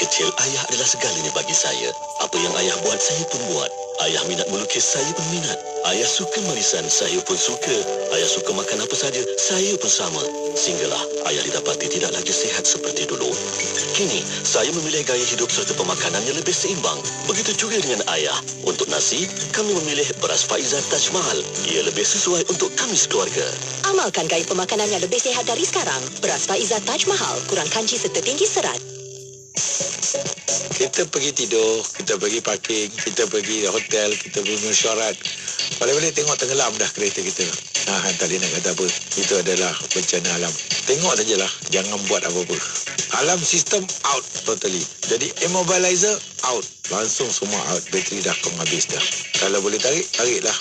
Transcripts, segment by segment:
kecil, ayah adalah segalanya bagi saya. Apa yang ayah buat, saya pun buat. Ayah minat melukis, saya pun minat. Ayah suka marisan, saya pun suka. Ayah suka makan apa saja, saya pun sama. Sehinggalah ayah didapati tidak lagi sihat seperti dulu. Kini, saya memilih gaya hidup serta pemakanan yang lebih seimbang. Begitu juga dengan ayah. Untuk nasi, kami memilih beras Faizah Taj Mahal. Ia lebih sesuai untuk kami sekeluarga. Amalkan gaya pemakanan yang lebih sihat dari sekarang. Beras Faizah Taj Mahal, kurang kanji serta tinggi serat. Kita pergi tidur, kita pergi parking, kita pergi hotel, kita pergi mesyuarat. Balik-balik tengok tenggelam dah kereta kita. Tak boleh nak kata apa. Itu adalah bencana alam. Tengok sajalah, jangan buat apa-apa. Alam sistem out totally. Jadi immobilizer out. Langsung semua out. Bateri dah kong habis dah. Kalau boleh tarik, tariklah.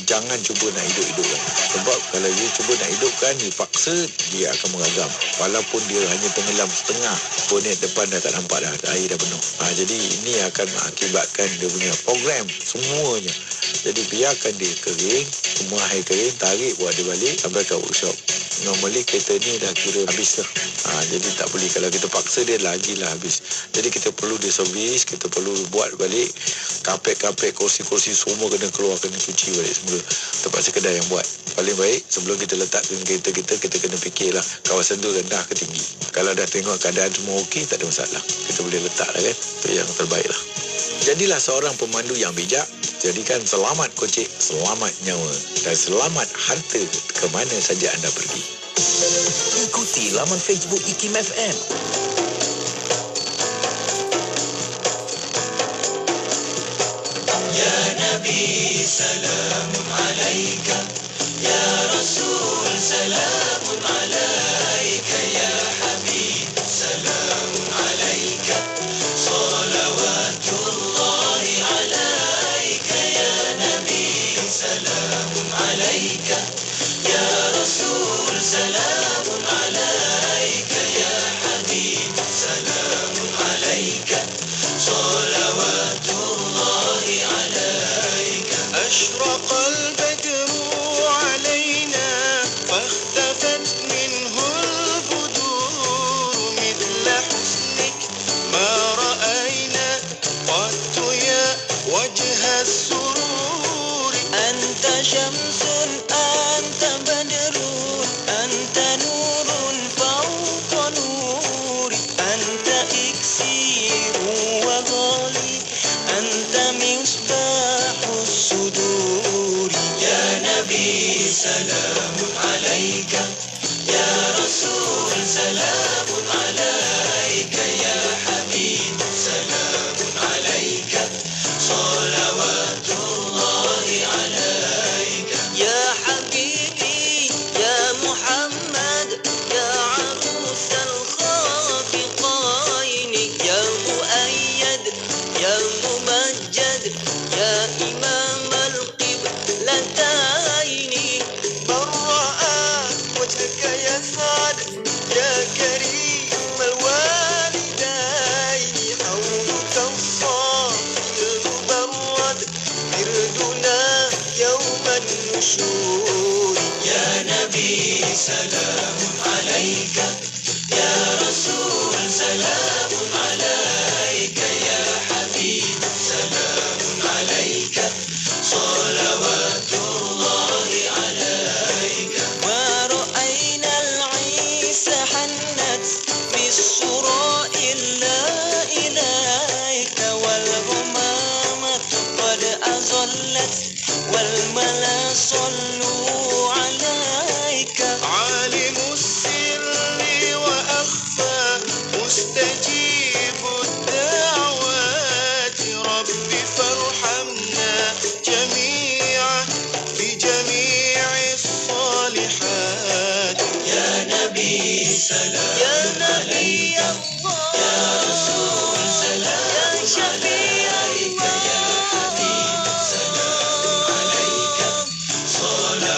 Jangan cuba nak hidup-hidupkan. Sebab kalau dia cuba nak hidupkan, dipaksa, dia akan meragam. Walaupun dia hanya tenggelam setengah, bonet depan dah tak nampak dah. Air dah penuh. Jadi ini akan mengakibatkan dia punya program semuanya. Jadi biarkan dia kering, semua air kering, tarik buat dia balik sampai ke workshop. Normally kereta ni dah kira habis dah. Jadi tak boleh, kalau kita paksa dia lagilah habis. Jadi kita perlu dia servis, kita perlu buat balik. Kapek-kapek, kursi-kursi semua kena keluar, kena cuci balik semula. Terpaksa kedai yang buat. Paling baik sebelum kita letakkan kereta kita kena fikirlah kawasan tu rendah ke tinggi. Kalau dah tengok keadaan semua okey, tak ada masalah. Kita boleh letak lah kan. Itu yang terbaik lah. Jadilah seorang pemandu yang bijak. Jadikan selamat kocek, selamat nyawa dan selamat harta ke mana saja anda pergi. Ikuti laman Facebook IKIM FM. Ya Nabi, salamun alaika. Ya Rasul, salamun alaika. Ya Habib, salamun alaika. Salawatullahi alaika. Ya Nabi, salamun alaika. Ya Rasul, salamun alaika. Ya Habib, salamun alaika. Salawatullahi alaika. أشرق البدر علينا فاختفت منه البدور مثل حسنك ما رأينا قط يا وجه السرور أنت شمس أنت بدر أنت نور فوق نور أنت إكسير وغالي أنت مصباح الصدور يا نبي سلام عليك يا رسول سلام عليك يا حبيب سلام عليك صلوات الله عليك يا حبيبي يا محمد يا عروس الخافقين يا مؤيد يا ممجد يا إمام القبلتين برأ وجهك يا سعد يا كريم الوالدين حولك الصافي المبرد بردنا يوم النشور يا نبي سلام عليك يا رسول سلام عليك يا حبيب سلام عليك صلوات الله عليك ورأينا العيس حنت بالسراء إلا إليك والغمامة قد أظلت والملا صلوا عليك عالم السر وأخفى مستجيب الدعوات رب فارحمنا جميعا بجميع الصالحات يا نبي سلام يا نبي الله يا رسول سلام يا شفيع الله يا حبيب سلام عليك صلاة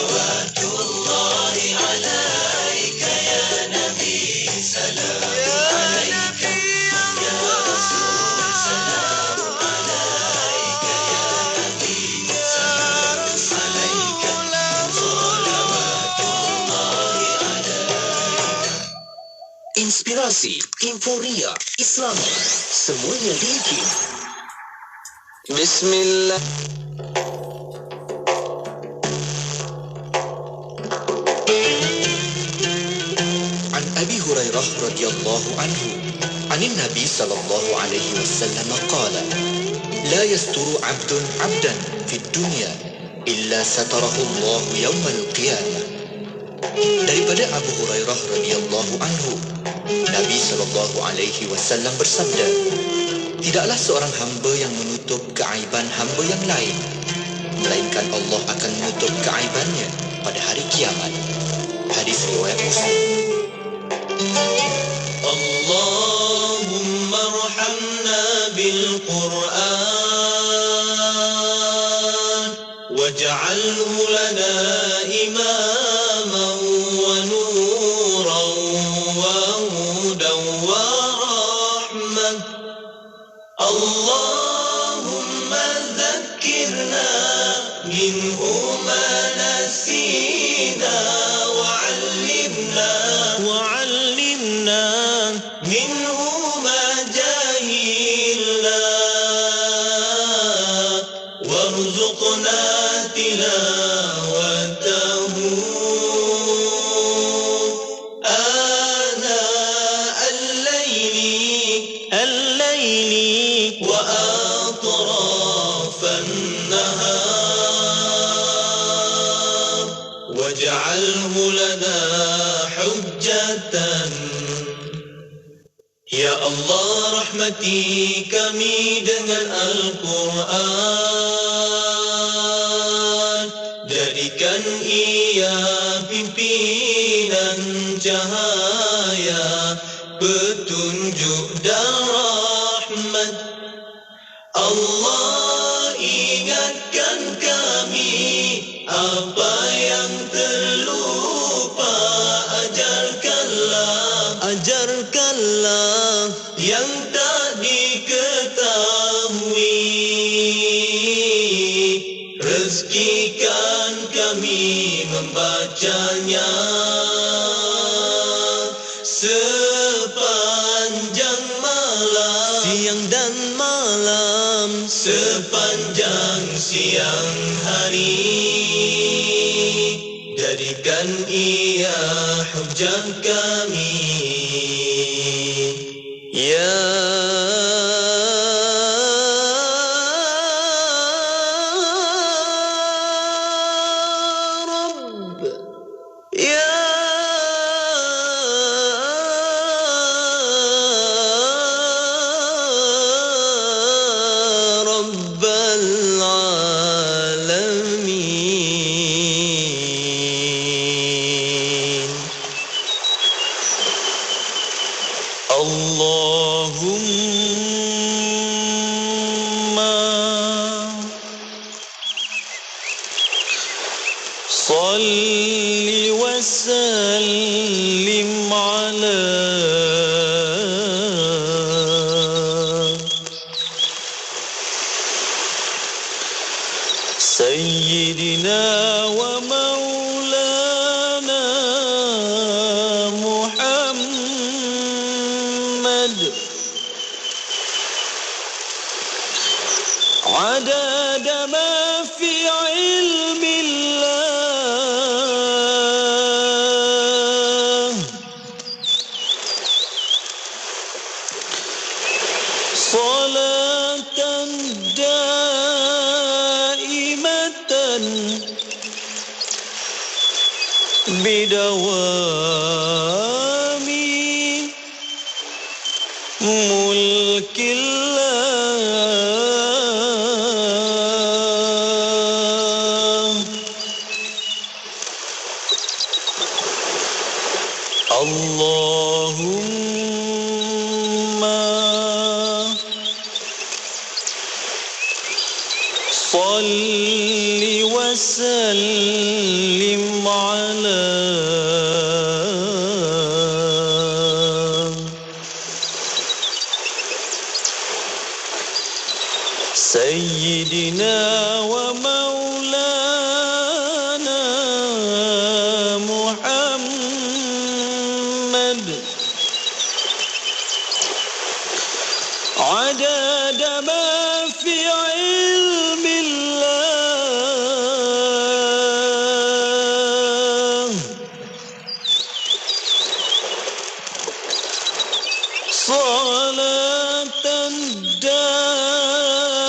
inspirasi, inforia, Islami, semuanya di IKIM. Bismillah. An Abi Hurairah radhiyallahu anhu, anin Nabi sallallahu alaihi wasallam qala, la yasturu 'abdun 'abdan fid dunya illa satarahu Allah yaumal qiyamah. Daripada Abu Hurairah radhiyallahu anhu, Nabi sallallahu alaihi wasallam bersabda, tidaklah seorang hamba yang menutup keaiban hamba yang lain, melainkan Allah akan menutup keaibannya pada hari kiamat. Hadis riwayat Muslim. Allahumma arhamna bil Qur'an waj'alhu lana imaman wa nuran wa hudan wa rahmah. Allahumma dhakkirna minhu ma nasina وعلمنا منه ما جهلنا وارزقنا تلاوته آناء الليل وأطراف النهار واجعله لنا حجة. Ya Allah, rahmati kami dengan Al-Quran. Jadikan ia pimpinan cahaya, petunjuk dan rahmat. Allah, ingatkan kami apa yang terlupa. Ajarkanlah yang tak diketahui. Rezekikan kami membacanya sepanjang malam, siang dan malam, sepanjang siang hari. Jadikan ia hujah kami. Ya Rabb, Ya Rabbal Alamin. Allahumma salli wa sallim ala Sayyidina wa maulana Muhammad عدد ما في علم الله صلاة دائمة بدوام ملك Allahumma salli wa sallim ala Sayyidina wa maulana Muhammad عدد ما في علم الله صلاة دائمة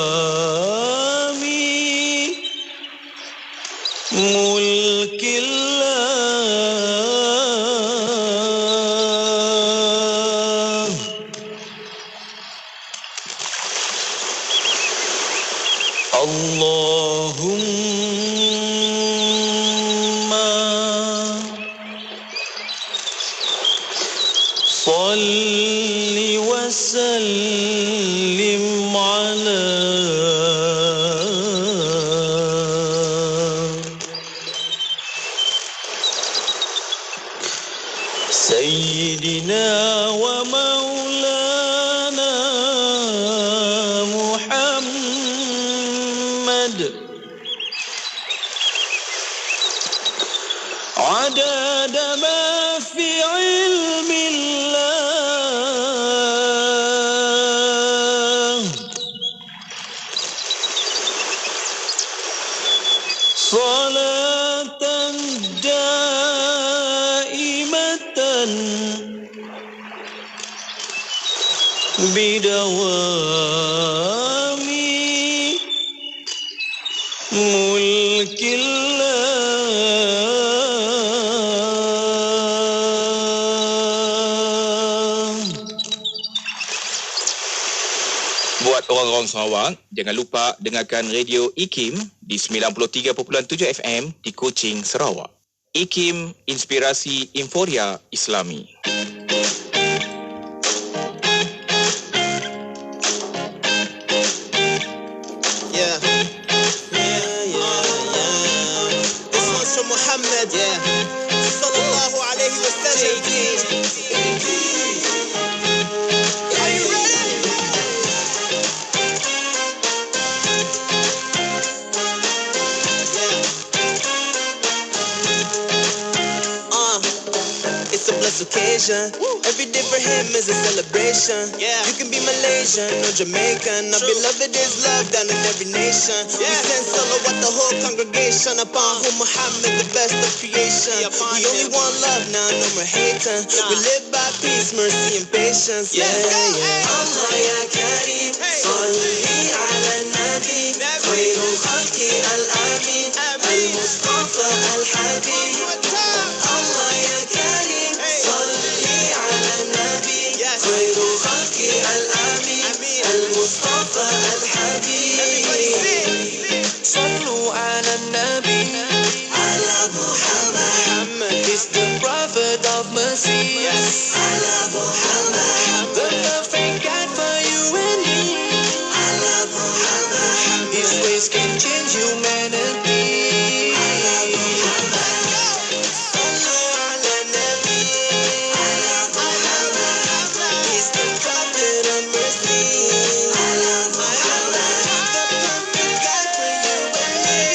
بدوام ملك الله اللهم صل وسلم على سيدنا ومولانا محمد عدد ما في علم الله صلاة دائمة بدوام ملك الله. Buat orang-orang Sarawak, jangan lupa dengarkan radio IKIM di 93.7 FM di Kuching, Sarawak. IKIM, Inspirasi Inforia Islami. Yeah. This one's from Muhammad. Sallallahu alayhi wa sallam. Are you ready? It's a blessed occasion. Every day for him is a celebration. You can be Malaysian or Jamaican. Our beloved is loved down in every nation. We send salawat the whole congregation upon whom Muhammad, the best of creation. We only want love now, no more hating. We live by peace, mercy, and patience. Allah ya Karim, salli ala nabi, khairul khalqi al-amin, al-Mustafa al-Habib. Allah ya Karim, salli ala nabi, khairul khalqi al-amin, al-Mustafa al-Habib. Sallu ala nabi, ala Muhammad, he's the prophet of mercy. Ala Muhammad, the perfect guide for you and me. Ala Muhammad, his ways can change humanity. Ala Muhammad, sallu ala nabi, ala Muhammad, he's the prophet of mercy. Ala Muhammad, the perfect guide for you and me.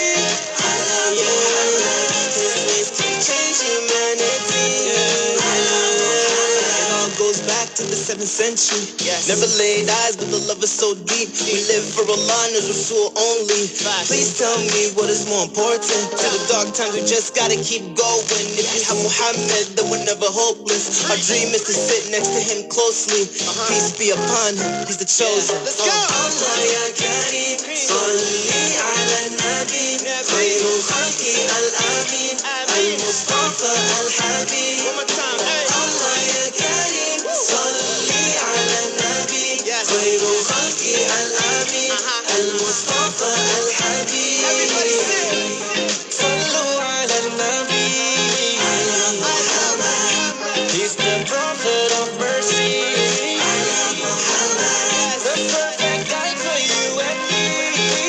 Ala Muhammad, his ways can change humanity. Ala Muhammad, it all goes back to the 7th century. Never laid eyes, but the love is so deep. We live for Allah and His Rasul only. Please tell me what is more important. To the dark times, we just gotta keep going. If we have Muhammad, then we're never hopeless. Our dream is to sit next to him closely. Peace be upon him, he's the chosen. Let's go! Allah ya Karim, salli ala nabi, khairul khalqi al-amin, al-Mustafa al-Habib. One more time, Allah ya Karim, salli ala nabi, khairul khalqi al-amin, al-Mustafa al-Habib. Everybody sing! Sallu ala nabi, ala Muhammad, he's the prophet of mercy. Ala Muhammad, the perfect guide for you and me.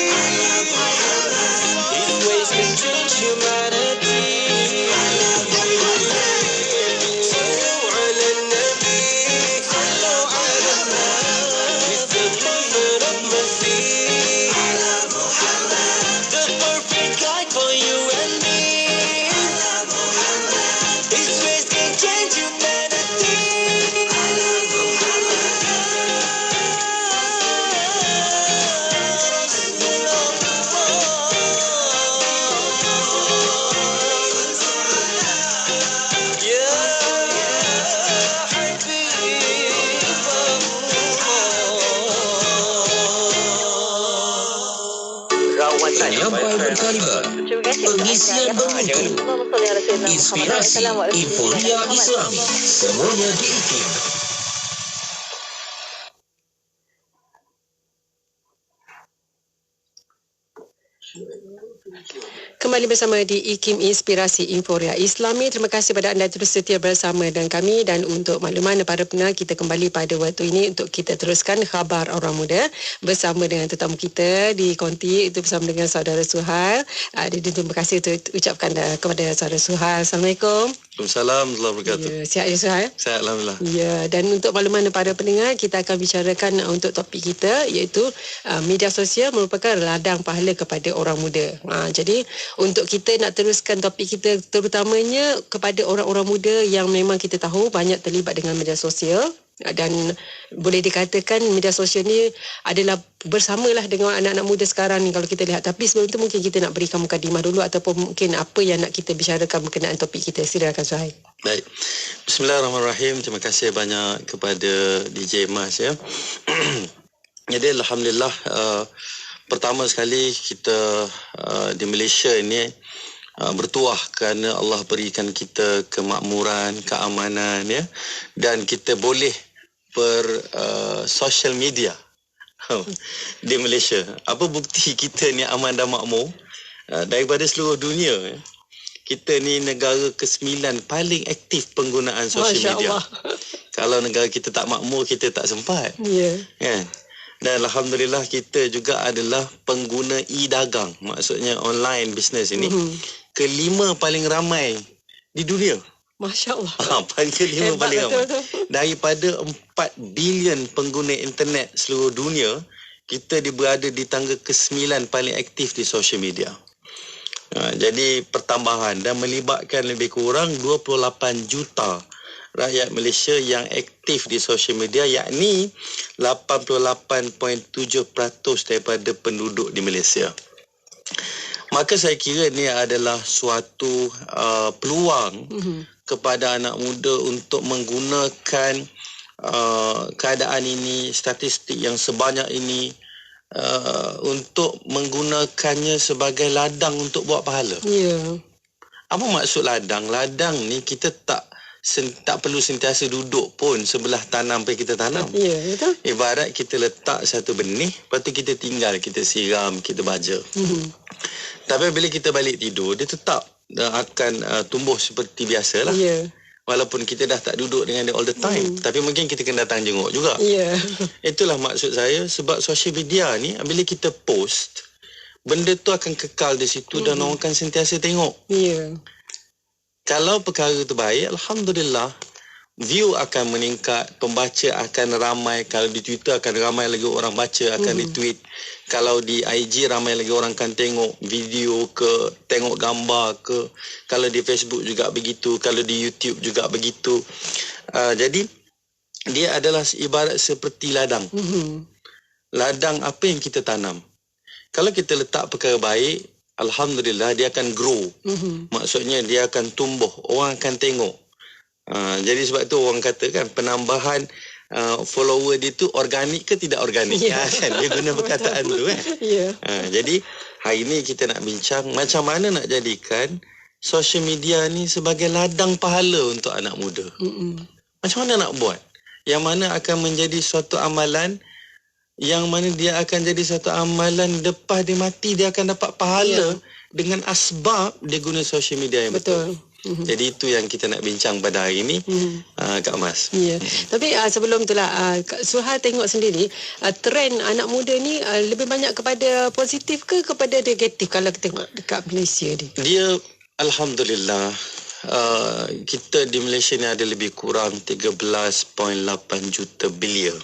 Ala Muhammad, his ways can change humanity. Inspirasi Inforia Islami. Semuanya di IKIM. Kembali bersama di IKIM Inspirasi Inforia Islami. Terima kasih kepada anda terus setia bersama dengan kami, dan untuk makluman para pendengar, kita kembali pada waktu ini untuk kita teruskan khabar orang muda bersama dengan tetamu kita di konti itu bersama dengan saudara Suhail. Terima kasih ucapkan kepada saudara Suhail. Assalamualaikum. Waalaikumsalam warahmatullahi wabarakatuh. Ya, sihat ya Suhail? Sihat alhamdulillah. Ya, dan untuk makluman para pendengar, kita akan bicarakan untuk topik kita, iaitu media sosial merupakan ladang pahala kepada orang muda. Jadi untuk kita nak teruskan topik kita, terutamanya kepada orang-orang muda yang memang kita tahu banyak terlibat dengan media sosial, dan boleh dikatakan media sosial ni adalah bersamalah dengan anak-anak muda sekarang ni kalau kita lihat. Tapi sebelum itu mungkin kita nak berikan mukadimah dulu, ataupun mungkin apa yang nak kita bicarakan berkenaan topik kita. Silakan Suhail. Baik. Bismillahirrahmanirrahim. Terima kasih banyak kepada DJ Mas ya. Jadi alhamdulillah, pertama sekali kita di Malaysia ini bertuah kerana Allah berikan kita kemakmuran, keamanan ya, dan kita boleh social media di Malaysia. Apa bukti kita ni aman dan makmur daripada seluruh dunia ya. Kita ni negara ke-9 paling aktif penggunaan social media. Allah. Kalau negara kita tak makmur, kita tak sempat. Ya. Kan? Dan alhamdulillah kita juga adalah pengguna e-dagang, maksudnya online business ini, kelima paling ramai di dunia. Masya Allah. Kelima paling ramai. Daripada 4 bilion pengguna internet seluruh dunia, kita berada di tangga ke-9 paling aktif di social media. Jadi pertambahan, dan melibatkan lebih kurang 28 juta rakyat Malaysia yang aktif di social media, yakni 88.7% daripada penduduk di Malaysia. Maka saya kira ini adalah suatu peluang kepada anak muda untuk menggunakan keadaan ini, statistik yang sebanyak ini, untuk menggunakannya sebagai ladang untuk buat pahala. Ya. Apa maksud ladang? Ladang ni kita tak perlu sentiasa duduk pun sebelah tanam sampai kita tanam. Ya, betul. Ibarat kita letak satu benih, lepas tu kita tinggal, kita siram, kita baja. Tapi bila kita balik tidur, dia tetap akan tumbuh seperti biasa lah. Ya. Walaupun kita dah tak duduk dengan dia all the time. Tapi mungkin kita kena datang jenguk juga. Ya. Itulah maksud saya. Sebab social media ni, bila kita post, benda tu akan kekal di situ dan orang akan sentiasa tengok. Ya. Kalau perkara tu baik, alhamdulillah, view akan meningkat, pembaca akan ramai. Kalau di Twitter akan ramai lagi orang baca, akan retweet. Kalau di IG ramai lagi orang akan tengok video ke, tengok gambar ke. Kalau di Facebook juga begitu, kalau di YouTube juga begitu. Jadi dia adalah ibarat seperti ladang. Ladang apa yang kita tanam. Kalau kita letak perkara baik, alhamdulillah dia akan grow. Maksudnya dia akan tumbuh, orang akan tengok. Jadi sebab tu orang katakan penambahan follower dia tu organik ke tidak organik. Kan? Dia guna perkataan tu kan. Jadi hari ni kita nak bincang macam mana nak jadikan social media ni sebagai ladang pahala untuk anak muda. Macam mana nak buat? Yang mana akan menjadi suatu amalan, yang mana dia akan jadi satu amalan lepas dia mati, dia akan dapat pahala dengan asbab dia guna social media yang betul. Jadi itu yang kita nak bincang pada hari ini, Kak Mas. Ya. Tapi sebelum itulah, Suhail tengok sendiri, trend anak muda ni lebih banyak kepada positif ke kepada negatif kalau kita tengok dekat Malaysia ni? Dia alhamdulillah, kita di Malaysia ni ada lebih kurang 13.8 juta belia.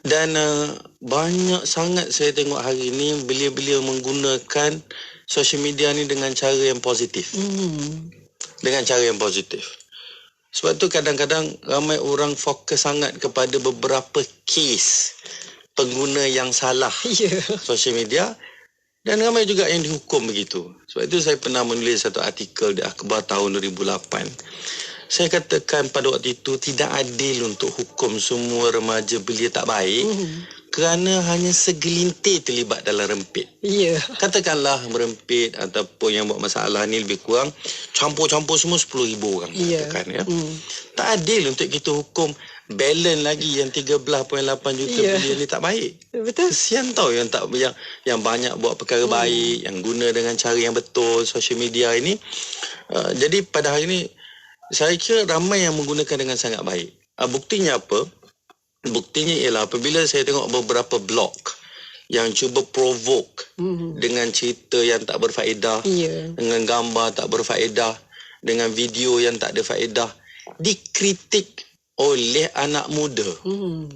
Dan banyak sangat saya tengok hari ini belia-belia menggunakan social media ni dengan cara yang positif. Dengan cara yang positif. Sebab tu kadang-kadang ramai orang fokus sangat kepada beberapa kes pengguna yang salah social media, dan ramai juga yang dihukum begitu. Sebab itu saya pernah menulis satu artikel di Akhbar tahun 2008. Saya katakan pada waktu itu tidak adil untuk hukum semua remaja belia tak baik kerana hanya segelintir terlibat dalam rempit. Ya. Katakanlah merempit ataupun yang buat masalah ni lebih kurang campur-campur semua 10,000 orang. Ya. Katakan, ya. Tak adil untuk kita hukum balance lagi yang 13.8 juta Ya. beliau ni tak baik. Betul. Kesian tau yang banyak buat perkara baik, yang guna dengan cara yang betul social media ini. Jadi pada hari ini saya kira ramai yang menggunakan dengan sangat baik. Buktinya apa? Buktinya ialah apabila saya tengok beberapa blog yang cuba provoke dengan cerita yang tak berfaedah, dengan gambar tak berfaedah, dengan video yang tak ada faedah, dikritik oleh anak muda.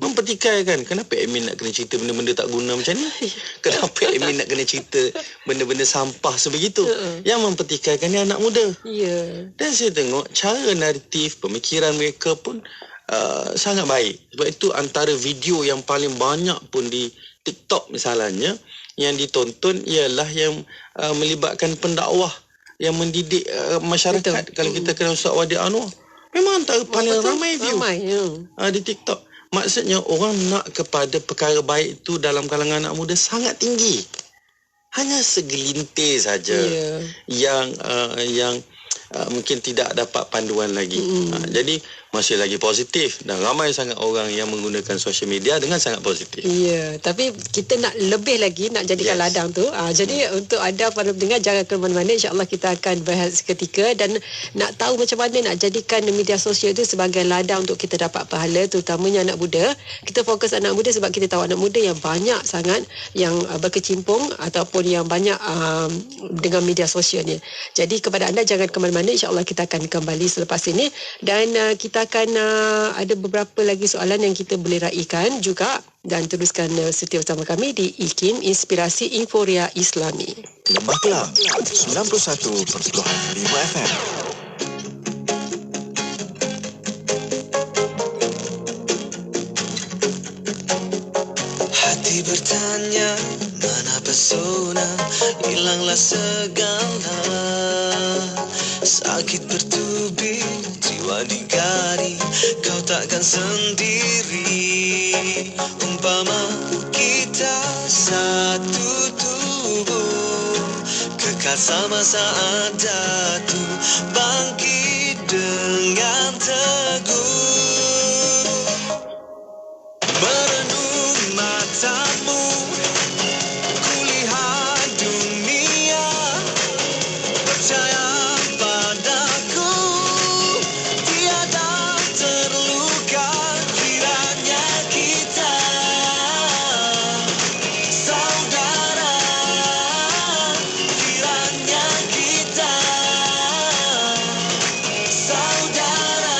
Mempertikaikan, kenapa admin nak kena cerita benda-benda tak guna macam ni? Kenapa admin nak kena cerita benda-benda sampah sebegitu? Yang mempertikaikan ni anak muda. Dan saya tengok cara naratif, pemikiran mereka pun sangat baik. Sebab itu antara video yang paling banyak pun di TikTok misalnya yang ditonton ialah yang melibatkan pendakwah yang mendidik masyarakat. Betul. Kalau kita kenal Ustaz Wadi Anwar, memang antara paling ramai view di TikTok. Maksudnya orang nak kepada perkara baik itu dalam kalangan anak muda sangat tinggi. Hanya segelintir saja yang mungkin tidak dapat panduan lagi. Jadi masih lagi positif dan ramai sangat orang yang menggunakan social media dengan sangat positif. Ya, tapi kita nak lebih lagi nak jadikan ladang tu. Jadi untuk anda para pendengar jangan ke mana-mana, insya-Allah kita akan bahas seketika dan nak tahu macam mana nak jadikan media sosial itu sebagai ladang untuk kita dapat pahala, terutamanya anak muda. Kita fokus anak muda sebab kita tahu anak muda yang banyak sangat yang berkecimpung ataupun yang banyak dengan media sosial ni. Jadi kepada anda jangan ke mana-mana, insya-Allah kita akan kembali selepas ini dan kita akan ada beberapa lagi soalan yang kita boleh raikan juga dan teruskan setia bersama kami di IKIM Inspirasi Inforia Islami. Lembah Kelang 91.5 FM. Hati bertanya mana pesona, hilanglah segala sakit bertubi, jiwa digari, kau takkan sendiri. Umpama kita satu tubuh, kekal sama saat jatuh, bangkit dengan teguh. Merenung matamu, kulihat dunia, percaya padaku, tiada terluka kiranya kita saudara, kiranya kita saudara.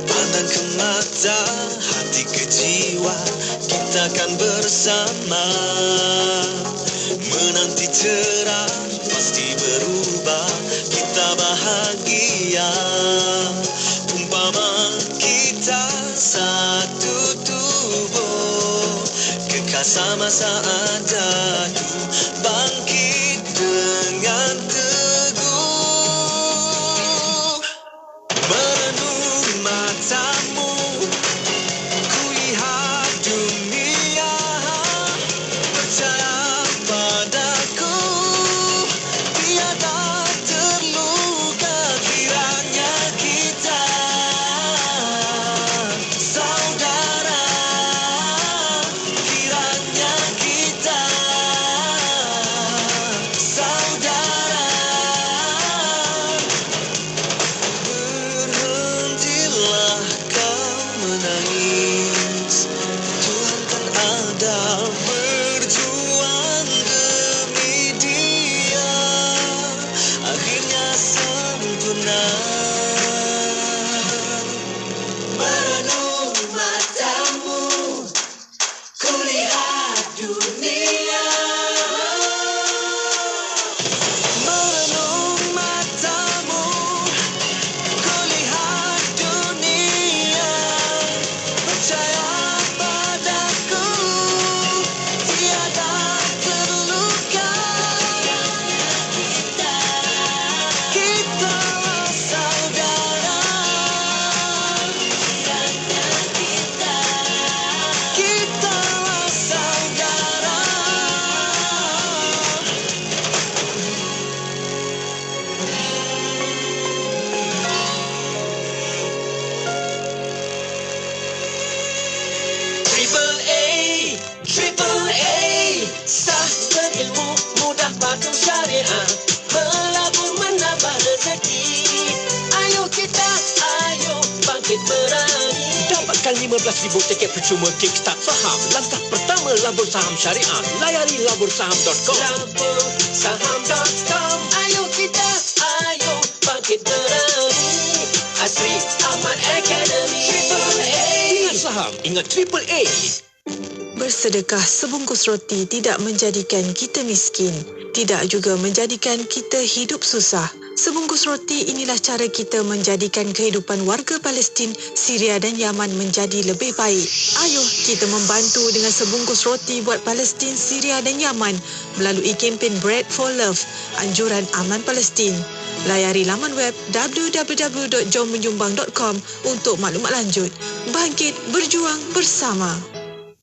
Pandang ke mata, hati ke jiwa, kita kan bersama. Menanti cerah, pasti berubah, kita bahagia. Umpama kita satu tubuh, kekal sama saat jatuh, bangkit dengan teguh. Merenung matamu, kulihat dunia, percaya padaku, tiada terluka kiranya kita saudara, kiranya kita syariah, melabur menambah rezeki. Ayo kita, ayo bangkit berani. Dapatkan 15,000 tiket percuma kickstart saham. Langkah pertama labur saham syariah. Layari labursaham.com. Labursaham.com. Ayo kita, ayo bangkit berani. Asri Ahmad Academy. Triple A. Ingat saham, ingat Triple A. Bersedekah sebungkus roti tidak menjadikan kita miskin, tidak juga menjadikan kita hidup susah. Sebungkus roti inilah cara kita menjadikan kehidupan warga Palestin, Syria dan Yaman menjadi lebih baik. Ayo kita membantu dengan sebungkus roti buat Palestin, Syria dan Yaman melalui kempen Bread for Love, anjuran aman Palestin. Layari laman web www.jommenyumbang.com untuk maklumat lanjut. Bangkit, berjuang bersama.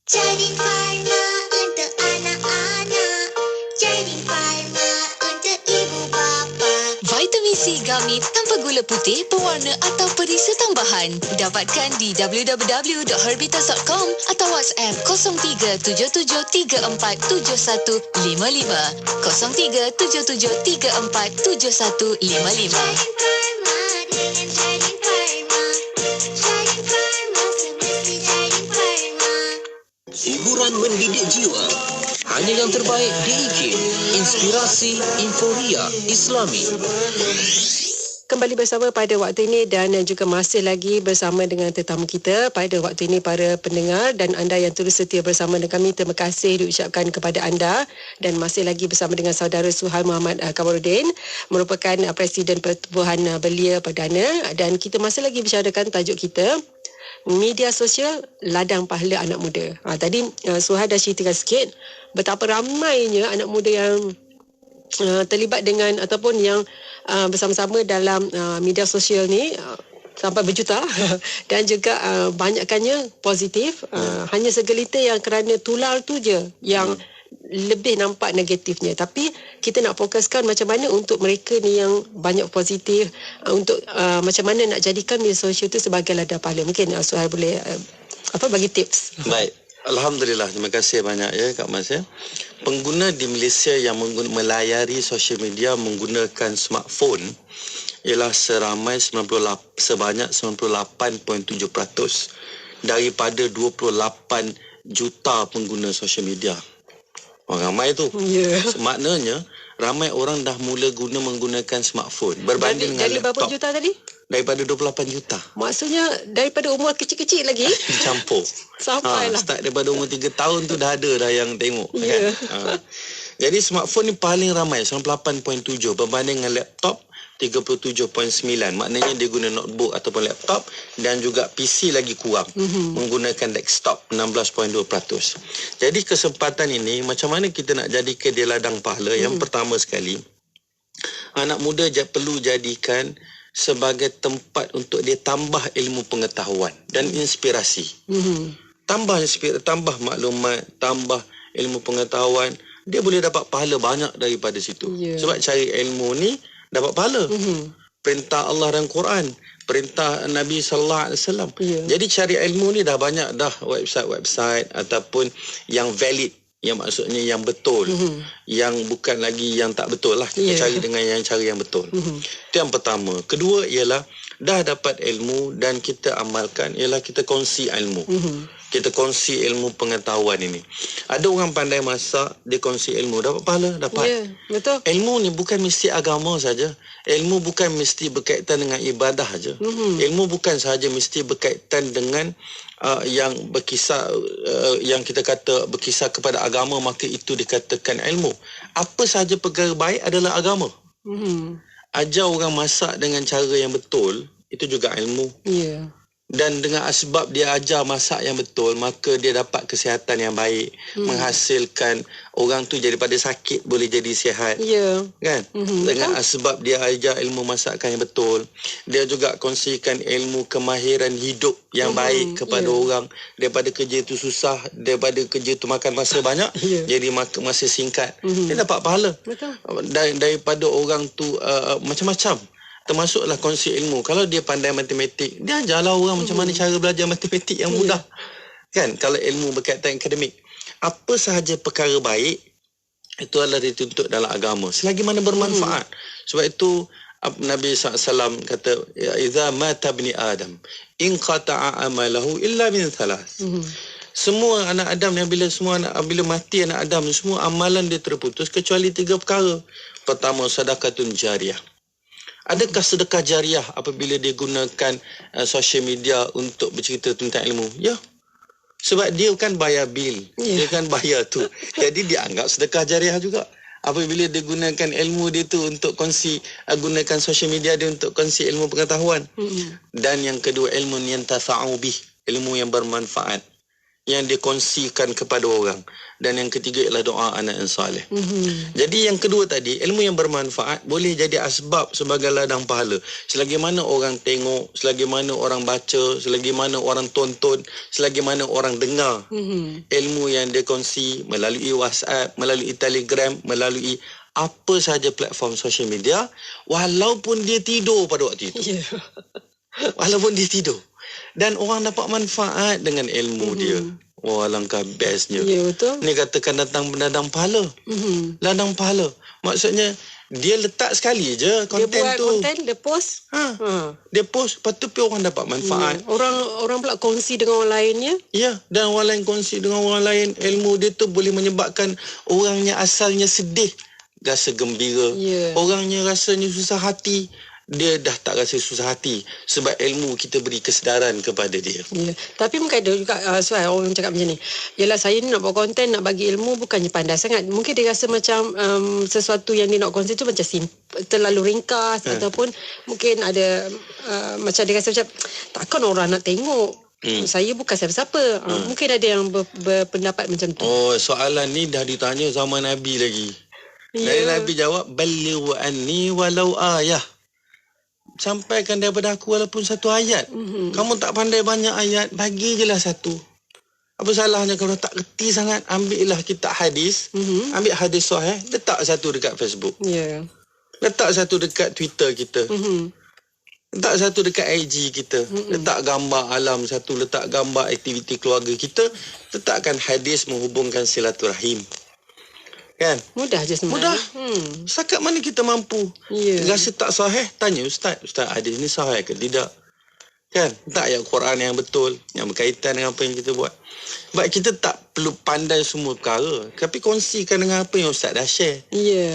Jadi Pharma untuk anak-anak. Jadi Pharma untuk ibu bapa. Vitamin C Gummy tanpa gula putih, pewarna atau perisa tambahan. Dapatkan di www.herbitas.com atau WhatsApp 0377347155. 0377347155. Hiburan mendidik jiwa. Hanya yang terbaik di IKIM. Inspirasi Inforia Islami. Kembali bersama pada waktu ini dan juga masih lagi bersama dengan tetamu kita pada waktu ini, para pendengar dan anda yang terus setia bersama dengan kami. Terima kasih diucapkan kepada anda dan masih lagi bersama dengan saudara Suhail Muhammad Kamarudin, merupakan Presiden Pertubuhan Belia Perdana, dan kita masih lagi bicarakan tajuk kita, media sosial ladang pahala anak muda. Tadi Suhail dah ceritakan sikit betapa ramainya anak muda yang terlibat dengan ataupun yang bersama-sama dalam media sosial ni, sampai berjuta dan juga banyakkannya positif. Hanya segelintir yang kerana tular tu je yang lebih nampak negatifnya. Tapi kita nak fokuskan macam mana untuk mereka ni yang banyak positif, untuk macam mana nak jadikan media sosial tu sebagai ladang pahala. Mungkin Suhail boleh bagi tips. Baik. Alhamdulillah, terima kasih banyak ya Kak Mas ya. Pengguna di Malaysia yang melayari sosial media menggunakan smartphone ialah sebanyak 98.7% daripada 28 juta pengguna sosial media. Ramai tu. Yeah. Maknanya ramai orang dah mula menggunakan smartphone berbanding dengan laptop. Dari berapa juta tadi? Daripada 28 juta. Maksudnya daripada umur kecil-kecil lagi? Campur. Sampailah. Start daripada umur 3 tahun tu dah ada dah yang tengok. Yeah. Kan? Jadi smartphone ni paling ramai, 98.7 berbanding dengan laptop 37.9. Maknanya dia guna notebook ataupun laptop, dan juga PC lagi kurang. Menggunakan desktop 16.2%. Jadi kesempatan ini macam mana kita nak jadikan dia ladang pahala? Yang pertama sekali, anak muda perlu jadikan sebagai tempat untuk dia tambah ilmu pengetahuan dan inspirasi. Tambah maklumat, tambah ilmu pengetahuan, dia boleh dapat pahala banyak daripada situ. Sebab cari ilmu ni dapat pahala. Perintah Allah dan Quran, perintah Nabi sallallahu alaihi wasallam. Jadi cari ilmu ni dah banyak dah website-website ataupun yang valid, yang maksudnya yang betul, yang bukan lagi yang tak betul lah. Kita cari dengan yang cara yang betul. Itu yang pertama. Kedua ialah dah dapat ilmu dan kita amalkan, ialah kita kongsi ilmu. Kita kongsi ilmu pengetahuan ini. Ada orang pandai masak, dia kongsi ilmu, dapat pahala, dapat. Ya, betul. Ilmu ni bukan mesti agama saja. Ilmu bukan mesti berkaitan dengan ibadah saja. Ilmu bukan sahaja mesti berkaitan dengan yang berkisar, yang kita kata berkisar kepada agama, maka itu dikatakan ilmu. Apa sahaja perkara baik adalah agama. Ajar orang masak dengan cara yang betul, itu juga ilmu. Dan dengan sebab dia ajar masak yang betul, maka dia dapat kesihatan yang baik, menghasilkan orang tu daripada sakit boleh jadi sihat. Kan? Dengan sebab dia ajar ilmu masakan yang betul, dia juga kongsikan ilmu kemahiran hidup yang baik kepada orang. Daripada kerja tu susah, daripada kerja tu makan masa banyak, jadi masa singkat, dia dapat pahala. Daripada orang tu macam-macam, termasuklah kongsi ilmu. Kalau dia pandai matematik, dia ajarlah orang macam mana cara belajar matematik yang mudah. Kan? Kalau ilmu berkaitan akademik, apa sahaja perkara baik, itu adalah dituntut dalam agama selagi mana bermanfaat. Sebab itu Nabi SAW kata, idza mata ibni Adam in qata'a amalahu illa min thalath. Semua anak Adam yang bila mati anak Adam, semua amalan dia terputus kecuali 3 perkara. Pertama, sedekatun jariyah. Adakah sedekah jariah apabila dia gunakan social media untuk bercerita tentang ilmu? Ya. Sebab dia kan bayar bil. Dia kan bayar tu. Jadi dia anggap sedekah jariah juga. Apabila dia gunakan ilmu dia tu untuk kongsi, gunakan social media dia untuk kongsi ilmu pengetahuan. Dan yang kedua, ilmu yang tafa'u bih, ilmu yang bermanfaat, yang dikongsikan kepada orang. Dan yang ketiga ialah doa anak yang saleh. Jadi yang kedua tadi, ilmu yang bermanfaat boleh jadi asbab sebagai ladang pahala. Selagi mana orang tengok, selagi mana orang baca, selagi mana orang tonton, selagi mana orang dengar ilmu yang dikongsi melalui WhatsApp, melalui Telegram, melalui apa sahaja platform social media, walaupun dia tidur pada waktu itu. Walaupun dia tidur. Dan orang dapat manfaat dengan ilmu dia. Wah, alangkah bestnya. Ya, betul. Ni katakan datang ladang pahala. Ladang pahala. Maksudnya, dia letak sekali je konten tu. Dia buat konten, dia post. Dia post, lepas tu orang dapat manfaat. Orang pula kongsi dengan orang lainnya. Ya, dan orang lain kongsi dengan orang lain. Ilmu dia tu boleh menyebabkan orangnya asalnya sedih, rasa gembira. Orangnya rasanya susah hati, dia dah tak rasa susah hati sebab ilmu kita beri kesedaran kepada dia. Tapi mungkin ada juga orang cakap macam ni, yalah saya ni nak buat konten, nak bagi ilmu, bukannya pandai sangat. Mungkin dia rasa macam sesuatu yang dia nak kongsi tu macam terlalu ringkas, ataupun mungkin ada macam dia rasa macam takkan orang nak tengok. Saya bukan siapa-siapa. Mungkin ada yang berpendapat macam tu. Oh, soalan ni dah ditanya zaman Nabi lagi. Dan Nabi jawab, balighu anni walau ayah. Sampaikan daripada aku walaupun satu ayat. Kamu tak pandai banyak ayat, bagi je lah satu. Apa salahnya kalau tak reti sangat, ambillah kitab hadis, ambil hadis sahih, letak satu dekat Facebook, letak satu dekat Twitter kita, letak satu dekat IG kita, letak gambar alam satu, letak gambar aktiviti keluarga kita, letakkan hadis menghubungkan silaturahim. Kan? Mudah je sebenarnya. Mudah. Setakat mana kita mampu. Rasa tak sahih, tanya ustaz hadis ni sahih ke tidak? Kan? Tak ayat Quran yang betul, yang berkaitan dengan apa yang kita buat. Sebab kita tak perlu pandai semua perkara, tapi kongsikan dengan apa yang ustaz dah share.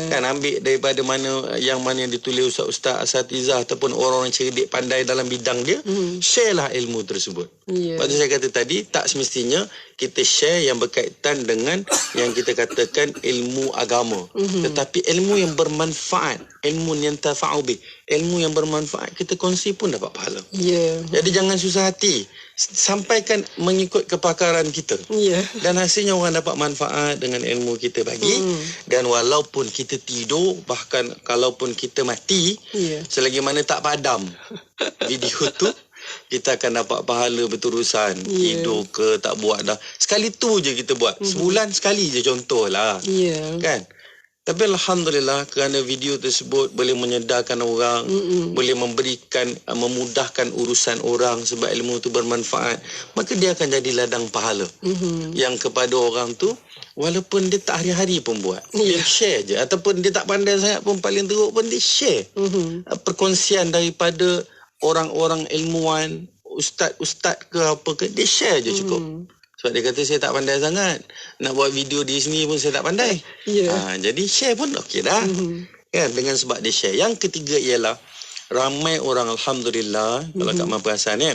Kan, ambil daripada mana yang ditulis ustaz-ustaz, asatizah ataupun orang-orang cerdik pandai dalam bidang dia, share lah ilmu tersebut. Sebab tu saya kata tadi, tak semestinya kita share yang berkaitan dengan yang kita katakan ilmu agama. Tetapi ilmu yang bermanfaat, ilmu yang tafa'u bih, ilmu yang bermanfaat, kita kongsi pun dapat pahala. Jadi jangan susah hati, sampaikan mengikut kepakaran kita. Dan hasilnya orang dapat manfaat dengan ilmu kita bagi. Dan walaupun kita tidur, bahkan kalaupun kita mati, selagi mana tak padam video tu, kita akan dapat pahala berterusan. Tidur ke tak buat dah, sekali tu je kita buat, sebulan sekali je contohlah. Kan? Tapi alhamdulillah, kerana video tersebut boleh menyedarkan orang, boleh memberikan, memudahkan urusan orang sebab ilmu itu bermanfaat, maka dia akan jadi ladang pahala yang kepada orang tu, walaupun dia tak hari-hari pun buat, dia share je. Ataupun dia tak pandai sangat pun, paling teruk pun dia share perkongsian daripada orang-orang ilmuwan, ustaz-ustaz ke apa ke, dia share je cukup. Sebab dia kata saya tak pandai sangat, nak buat video di sini pun saya tak pandai. Jadi share pun okey dah. Kan, dengan sebab dia share. Yang ketiga ialah ramai orang, alhamdulillah, kalau kat mana perasan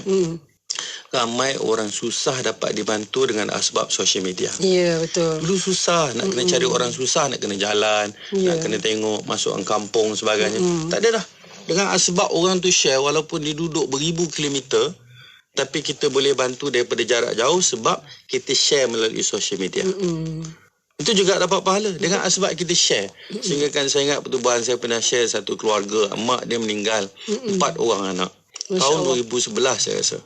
ramai orang susah dapat dibantu dengan asbab social media. Betul. Dulu susah nak kena cari orang, susah nak kena jalan, nak kena tengok masuk kampung sebagainya. Tak ada dah. Dengan asbab orang tu share, walaupun dia duduk beribu kilometer, tapi kita boleh bantu daripada jarak jauh sebab kita share melalui social media. Itu juga dapat pahala dengan asbab kita share. Sehingga kan saya ingat pertubuhan saya pernah share satu keluarga, mak dia meninggal, 4 orang anak. Tahun 2011 saya rasa.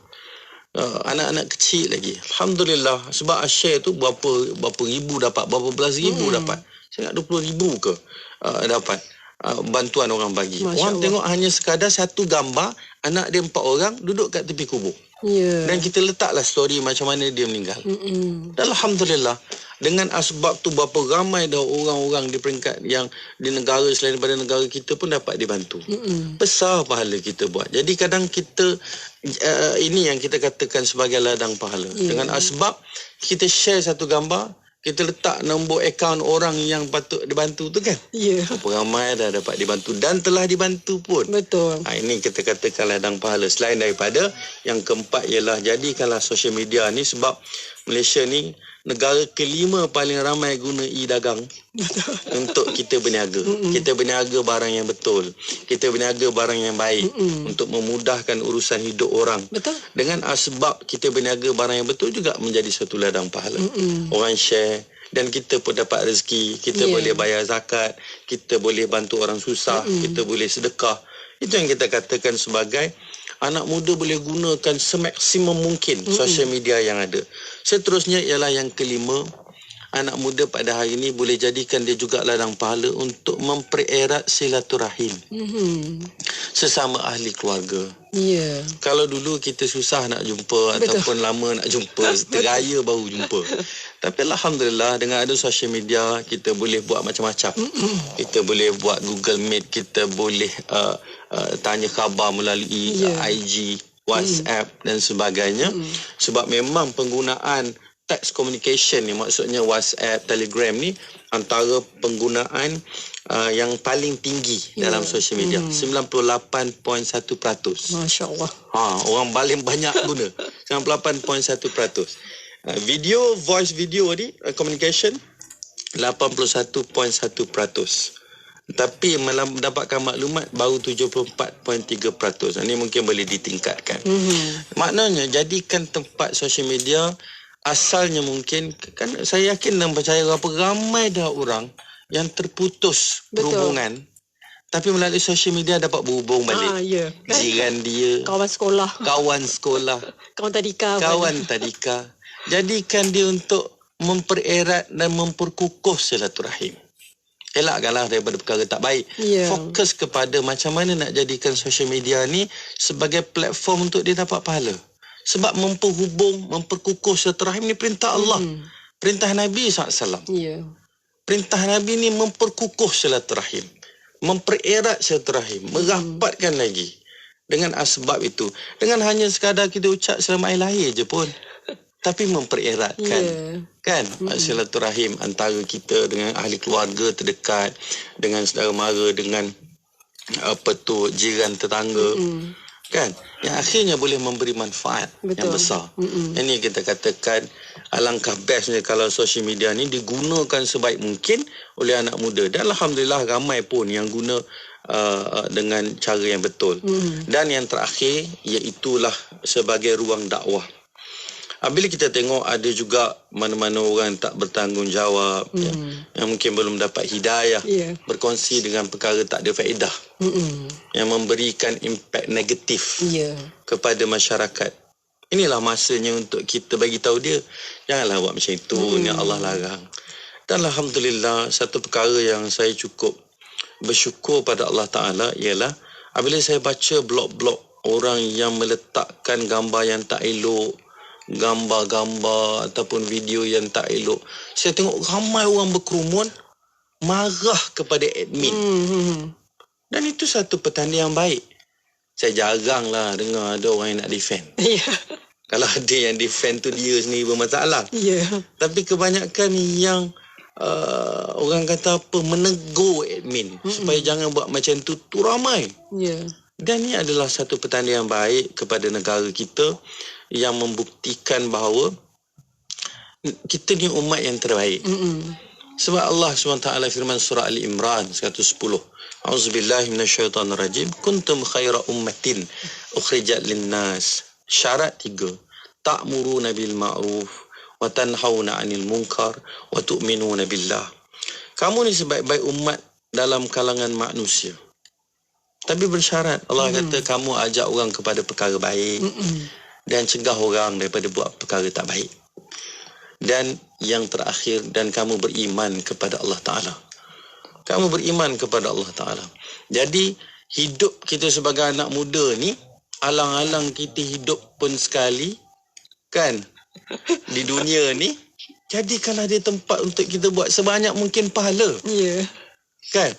Anak-anak kecil lagi. Alhamdulillah, sebab share tu berapa ribu dapat, berapa belas ribu dapat. Saya ingat 20,000 ke dapat. Bantuan orang bagi. Orang tengok hanya sekadar satu gambar anak dia 4 orang duduk kat tepi kubur. Ya. Dan kita letaklah story macam mana dia meninggal. Dan alhamdulillah, dengan asbab tu berapa ramai dah orang-orang di peringkat yang di negara selain daripada negara kita pun dapat dibantu. Besar pahala kita buat. Jadi kadang kita ini yang kita katakan sebagai ladang pahala. Dengan asbab kita share satu gambar, kita letak nombor akaun orang yang patut dibantu tu kan. Berapa ramai dah dapat dibantu dan telah dibantu pun. Betul. Ini kita katakan ladang pahala. Selain daripada yang keempat ialah jadikanlah social media ni, sebab Malaysia ni negara kelima paling ramai guna e-dagang untuk kita berniaga. Kita berniaga barang yang betul. Kita berniaga barang yang baik untuk memudahkan urusan hidup orang. Betul. Dengan asbab kita berniaga barang yang betul juga menjadi satu ladang pahala. Orang share dan kita pun dapat rezeki. Kita boleh bayar zakat. Kita boleh bantu orang susah. Kita boleh sedekah. Itu yang kita katakan sebagai anak muda boleh gunakan semaksimum mungkin social media yang ada. Seterusnya ialah yang kelima, anak muda pada hari ini boleh jadikan dia juga ladang pahala untuk mempererat silaturahim sesama ahli keluarga. Kalau dulu kita susah nak jumpa ataupun lama nak jumpa, teraya baru jumpa. Tapi alhamdulillah dengan ada social media kita boleh buat macam-macam. Kita boleh buat Google Meet, kita boleh tanya khabar melalui IG, WhatsApp dan sebagainya. Sebab memang penggunaan text communication ni, maksudnya WhatsApp, Telegram ni antara penggunaan yang paling tinggi dalam social media. 98.1%. Masya-Allah. Orang paling banyak guna. 98.1%. Video, voice video ni communication 81.1%. Tapi mendapatkan maklumat baru 74.3%. Ini mungkin boleh ditingkatkan. Maknanya jadikan tempat social media asalnya mungkin, kan saya yakin dan percaya berapa ramai dah orang yang terputus berhubungan, tapi melalui social media dapat berhubung balik. Jiran dia, kawan sekolah, kawan tadika. Jadikan dia untuk mempererat dan memperkukuh silaturahim. Elakkanlah daripada perkara tak baik. Fokus kepada macam mana nak jadikan social media ni sebagai platform untuk dia dapat pahala. Sebab memperhubung, memperkukuh silaturahim ni perintah Allah. Perintah Nabi SAW. Perintah Nabi ni memperkukuh silaturahim. Mempererat silaturahim. Merapatkan lagi. Dengan asbab itu. Dengan hanya sekadar kita ucap selamat hari lahir je pun. Tapi mempereratkan. Kan? Silaturahim antara kita dengan ahli keluarga terdekat. Dengan saudara mara, dengan jiran tetangga. Kan? Yang akhirnya boleh memberi manfaat yang besar. Ini kita katakan alangkah bestnya kalau social media ni digunakan sebaik mungkin oleh anak muda. Dan alhamdulillah ramai pun yang guna dengan cara yang betul. Dan yang terakhir iaitulah sebagai ruang dakwah. Bila kita tengok ada juga mana-mana orang tak bertanggungjawab, yang mungkin belum dapat hidayah, berkongsi dengan perkara tak ada faedah, yang memberikan impak negatif kepada masyarakat. Inilah masanya untuk kita bagi tahu dia, janganlah buat macam itu, ni Allah larang. Dan alhamdulillah, satu perkara yang saya cukup bersyukur pada Allah Ta'ala ialah apabila saya baca blog-blog orang yang meletakkan gambar yang tak elok, gambar-gambar ataupun video yang tak elok, saya tengok ramai orang berkerumun marah kepada admin. Dan itu satu petanda yang baik. Saya jaranglah dengar ada orang yang nak defend. Kalau ada yang defend tu dia sendiri bermasalah. Tapi kebanyakan yang orang kata apa, menegur admin supaya jangan buat macam tu ramai. Dan ini adalah satu petanda yang baik kepada negara kita, yang membuktikan bahawa kita ni umat yang terbaik. Sebab Allah SWT firman surah Ali Imran 110. A'udzubillahi minasyaitanirrajim. Kuntum khaira ummatin ukhrijat linnas. Syarat 3. Ta'muruna bil ma'ruf wa tanhauna 'anil munkar wa tu'minuna billah. Kamu ni sebaik-baik umat dalam kalangan manusia. Tapi bersyarat Allah kata kamu ajak orang kepada perkara baik dan cegah orang daripada buat perkara tak baik. Dan yang terakhir, dan kamu beriman kepada Allah Ta'ala. Kamu beriman kepada Allah Ta'ala. Jadi hidup kita sebagai anak muda ni alang-alang kita hidup pun sekali kan di dunia ni, jadikanlah dia tempat untuk kita buat sebanyak mungkin pahala. Ya. Kan?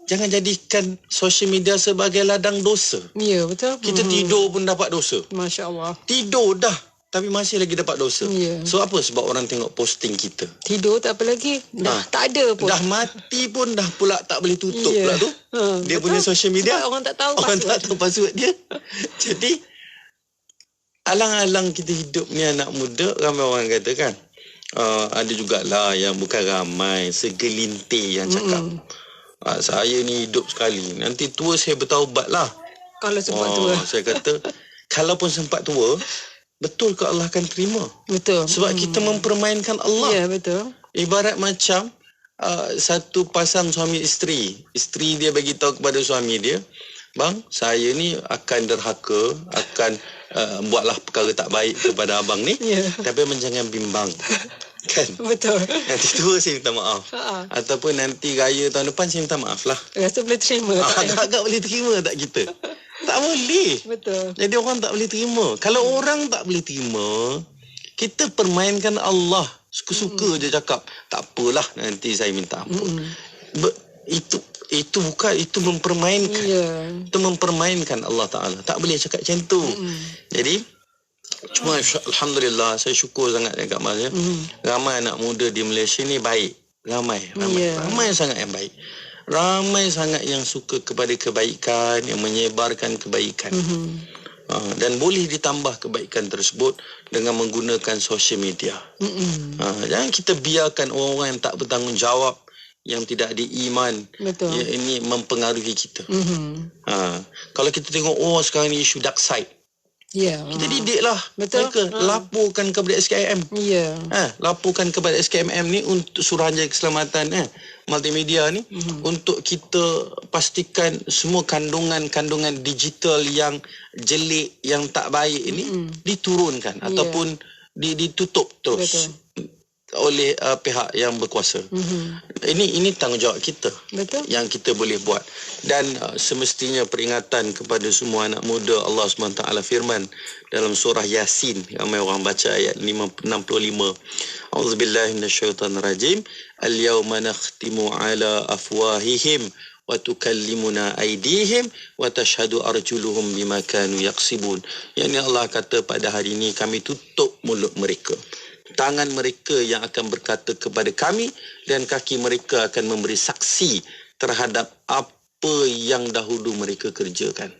Jangan jadikan social media sebagai ladang dosa. Ya, betul. Kita tidur pun dapat dosa. Masya Allah. Tidur dah tapi masih lagi dapat dosa. Ya. So apa sebab orang tengok posting kita? Tidur tak apa lagi. Dah tak ada pun. Dah mati pun dah pula tak boleh tutup pula tu. Dia betul. punya social media. Sebab orang tak tahu Orang password. tak tahu password dia. Jadi alang-alang kita hidup ni anak muda, ramai orang kata kan. Ada jugalah yang bukan ramai, segelintir yang cakap. Saya ni hidup sekali. Nanti tua saya bertaubat lah. Kalau sempat tua. Saya kata, kalaupun sempat tua, betul ke Allah akan terima? Betul. Sebab kita mempermainkan Allah. Ya, betul. Ibarat macam satu pasang suami isteri. Isteri dia bagi tahu kepada suami dia, bang, saya ni akan derhaka, akan buatlah perkara tak baik kepada abang ni. Tapi abang jangan bimbang. Kan? Betul. Nanti tua saya minta maaf. Ataupun nanti raya tahun depan saya minta maaf lah. Rasa boleh terima tak? Agak boleh terima tak kita? Tak boleh. Betul. Jadi orang tak boleh terima. Kalau orang tak boleh terima, kita permainkan Allah. Suka-suka je cakap, tak apalah nanti saya minta ampun. Itu bukan, itu mempermainkan. Itu mempermainkan Allah Ta'ala. Tak boleh cakap macam tu. Jadi cuma alhamdulillah saya syukur sangat dekat Mas ya. Ramai anak muda di Malaysia ni baik. Ramai sangat yang baik. Ramai sangat yang suka kepada kebaikan, yang menyebarkan kebaikan. Dan boleh ditambah kebaikan tersebut dengan menggunakan social media. Jangan kita biarkan orang-orang yang tak bertanggungjawab, yang tidak ada iman, ya, ini mempengaruhi kita. Kalau kita tengok sekarang ni isu dark side, kita didiklah mereka laporkan kepada SKM. Laporkan kepada SKMM ni untuk Suruhanjaya Keselamatan multimedia ni, untuk kita pastikan semua kandungan digital yang jelek, yang tak baik ini diturunkan ataupun ditutup terus oleh pihak yang berkuasa. Ini tanggungjawab kita. Betul. Yang kita boleh buat. Dan semestinya peringatan kepada semua anak muda. Allah SWT firman dalam surah Yasin, ramai orang baca ayat 65. A'udzubillahi minasyaitonirrajim. Al-yawma nakhtimu ala afwahihim wa tukallimuna aydihim wa tashhadu arjuluhum bima kanu yaksibun. Yang Allah kata, pada hari ini kami tutup mulut mereka, tangan mereka yang akan berkata kepada kami, dan kaki mereka akan memberi saksi terhadap apa yang dahulu mereka kerjakan.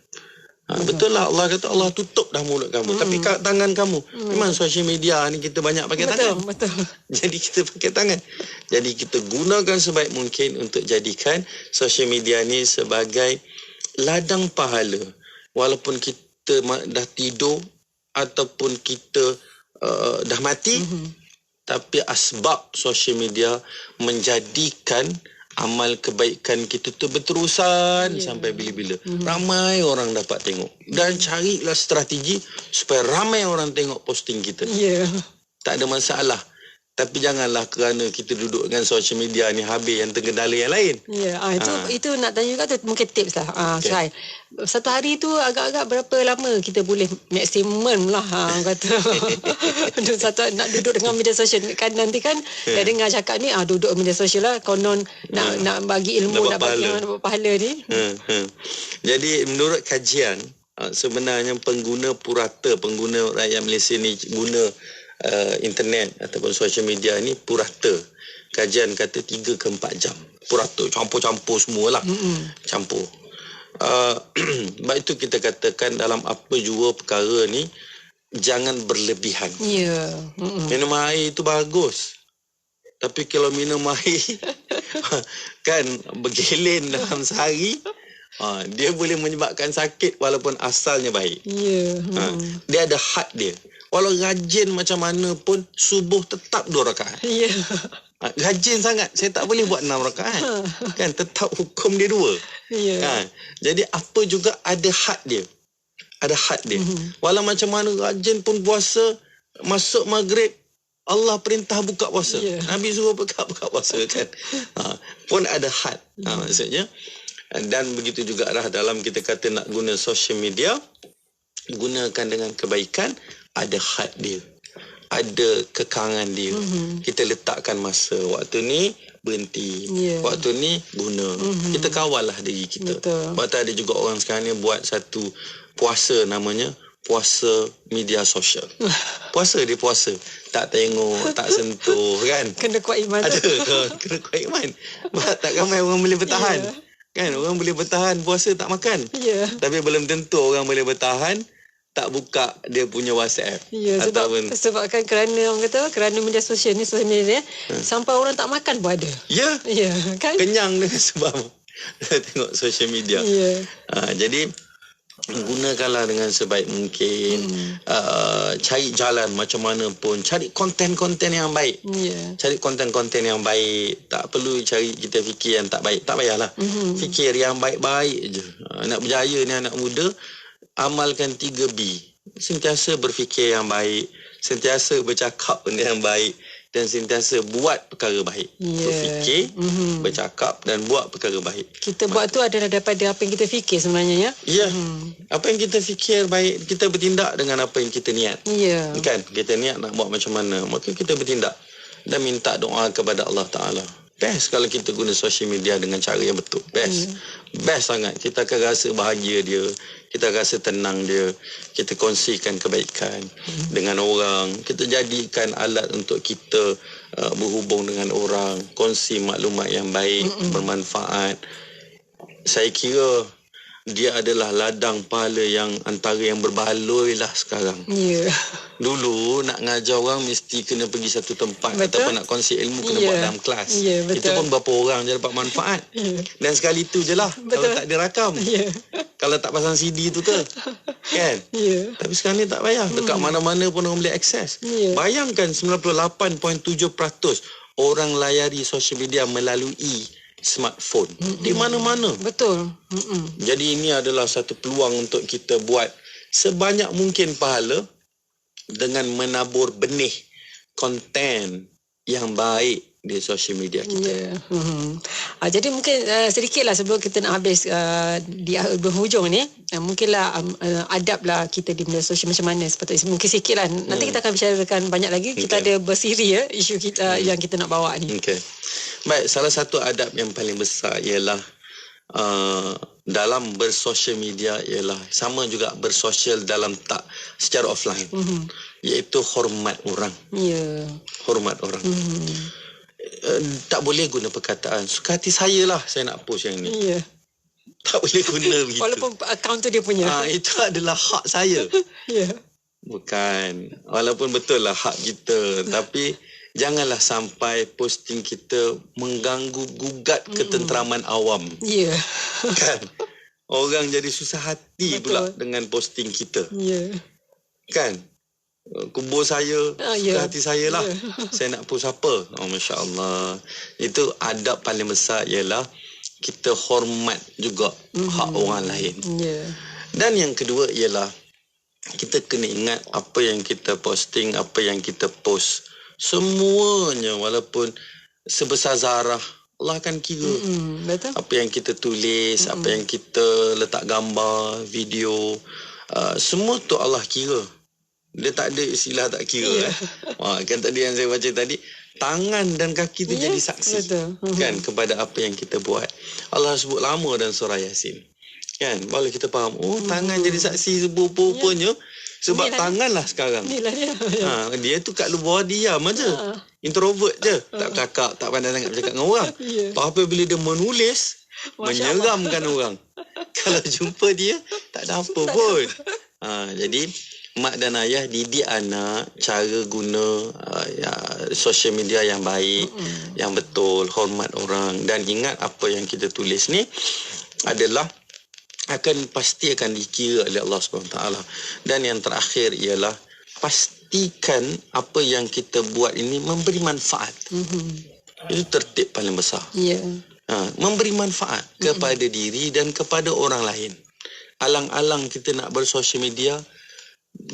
Betul lah, Allah kata Allah tutup dah mulut kamu, tapi tangan kamu. Memang social media ni kita banyak pakai tangan. Betul. Jadi kita pakai tangan. Jadi kita gunakan sebaik mungkin untuk jadikan social media ni sebagai ladang pahala. Walaupun kita dah tidur ataupun kita dah mati, tapi asbab social media menjadikan amal kebaikan kita tu berterusan sampai bila-bila. Ramai orang dapat tengok. Dan carilah strategi supaya ramai orang tengok posting kita. Tak ada masalah. Tapi janganlah kerana kita duduk dengan social media ni habis yang tergendala yang lain. Itu nak tanya juga tu, mungkin tips lah. Syai, satu hari tu agak-agak berapa lama kita boleh maksimum lah kata. Satu nak duduk dengan media sosial kan, nanti kan dah dengar cakap ni duduk media sosial lah konon nak bagi ilmu, nak dapat pahala ni. Jadi menurut kajian, sebenarnya pengguna rakyat Malaysia ni guna internet ataupun social media ni purata. Kajian kata 3 ke 4 jam. Purata, campur-campur semualah. Campur. Sebab itu kita katakan dalam apa jua perkara ni, jangan berlebihan. Minum air itu bagus. Tapi kalau minum air kan bergelin dalam sehari, dia boleh menyebabkan sakit walaupun asalnya baik. Dia ada had dia. Walau rajin macam mana pun, subuh tetap 2 rakaat. Rajin sangat, saya tak boleh buat 6 rakaat. Kan, tetap hukum dia 2. Jadi apa juga ada had dia. Ada had dia. Walau macam mana rajin pun puasa, masuk maghrib, Allah perintah buka puasa. Nabi suruh buka puasa kan. Pun ada had. Maksudnya. Dan begitu juga dalam kita kata nak guna social media, gunakan dengan kebaikan, ada had dia, ada kekangan dia. Kita letakkan masa, waktu ni berhenti, waktu ni guna. Kita kawal lah diri kita. Waktu ada juga orang sekarang ni buat satu puasa, namanya puasa media sosial. Puasa dia puasa, tak tengok, tak sentuh kan. Kena kuat iman. Ada, kena kuat iman. Tak ramai orang boleh bertahan. Kan, orang boleh bertahan puasa tak makan. Tapi belum tentu orang boleh bertahan tak buka dia punya WhatsApp. Sebabkan kerana orang kata kerana media sosial ni sebenarnya sampai orang tak makan pun ada. Kan? Kenyang dengan sebab tengok social media. Jadi gunakanlah dengan sebaik mungkin. Cari jalan macam mana pun, cari konten-konten yang baik. Cari konten-konten yang baik. Tak perlu cari kita fikir yang tak baik. Tak payahlah. Fikir yang baik-baik je. Nak berjaya ni anak muda, amalkan 3B. Sentiasa berfikir yang baik, sentiasa bercakap benda yang baik, dan sentiasa buat perkara baik. Berfikir, bercakap dan buat perkara baik. Kita buat tu adalah daripada apa yang kita fikir sebenarnya, ya? Apa yang kita fikir baik, kita bertindak dengan apa yang kita niat. Kan? Kita niat nak buat macam mana, maka kita bertindak dan minta doa kepada Allah Ta'ala. Best kalau kita guna social media dengan cara yang betul. Best. Best sangat. Kita akan rasa bahagia dia. Kita rasa tenang dia. Kita kongsikan kebaikan dengan orang. Kita jadikan alat untuk kita berhubung dengan orang. Kongsi maklumat yang baik, bermanfaat. Saya kira dia adalah ladang pahala yang antara yang berbaloi lah sekarang. Dulu nak ngajar orang mesti kena pergi satu tempat. Ataupun nak kongsi ilmu kena buat dalam kelas. Itu pun berapa orang je dapat manfaat. Dan sekali tu je lah. Kalau tak dirakam. Kalau tak pasang CD tu ke. Kan? Tapi sekarang ni tak payah. Dekat mana-mana pun orang boleh akses. Bayangkan 98.7% orang layari social media melalui smartphone. Di mana-mana. Betul. Jadi ini adalah satu peluang untuk kita buat sebanyak mungkin pahala dengan menabur benih konten yang baik di social media kita. Jadi mungkin sedikitlah sebelum kita nak habis di hujung ni, mungkinlah adablah kita di media sosial macam mana sepatutnya. Mungkin sikitlah. Nanti kita akan bicarakan banyak lagi. Kita ada bersiri isu kita yang kita nak bawa ni. Baik, salah satu adab yang paling besar ialah dalam bersosial media ialah sama juga bersosial dalam tak secara offline. Iaitu hormat orang. Hormat orang. Tak boleh guna perkataan suka hati saya lah saya nak post yang ni. Tak boleh guna begitu. Walaupun akaun tu dia punya. Itu adalah hak saya. Bukan. Walaupun betul lah hak kita. Tapi janganlah sampai posting kita mengganggu gugat ketenteraman awam. Kan? Orang jadi susah hati pula dengan posting kita. Kan? Kubur saya, suka hati saya lah. Saya nak post apa? Oh, Masya Allah. Itu adab paling besar ialah kita hormat juga hak orang lain. Dan yang kedua ialah kita kena ingat apa yang kita posting, apa yang kita post. Semuanya walaupun sebesar zarah, Allah akan kira. Apa yang kita tulis, apa yang kita letak gambar, video, semua tu Allah kira. Dia tak ada istilah tak kira. Kan tadi yang saya baca tadi, tangan dan kaki tu jadi saksi. Kan kepada apa yang kita buat. Allah sebut lama dalam surah Yasin. Kan baru kita faham, tangan jadi saksi rupanya. Sebab tangan lah sekarang. Dia tu kat luar diam aja. Introvert je. Tak cakap, tak pandai sangat bercakap dengan orang. Tapi bila dia menulis, menyeramkan orang. Kalau jumpa dia, tak ada apa pun. Jadi mak dan ayah didik anak cara guna social media yang baik, yang betul, hormat orang. Dan ingat apa yang kita tulis ni adalah pasti akan dikira oleh Allah SWT. Dan yang terakhir ialah pastikan apa yang kita buat ini memberi manfaat. Itu tertib paling besar. Memberi manfaat kepada diri dan kepada orang lain. Alang-alang kita nak bersosial media,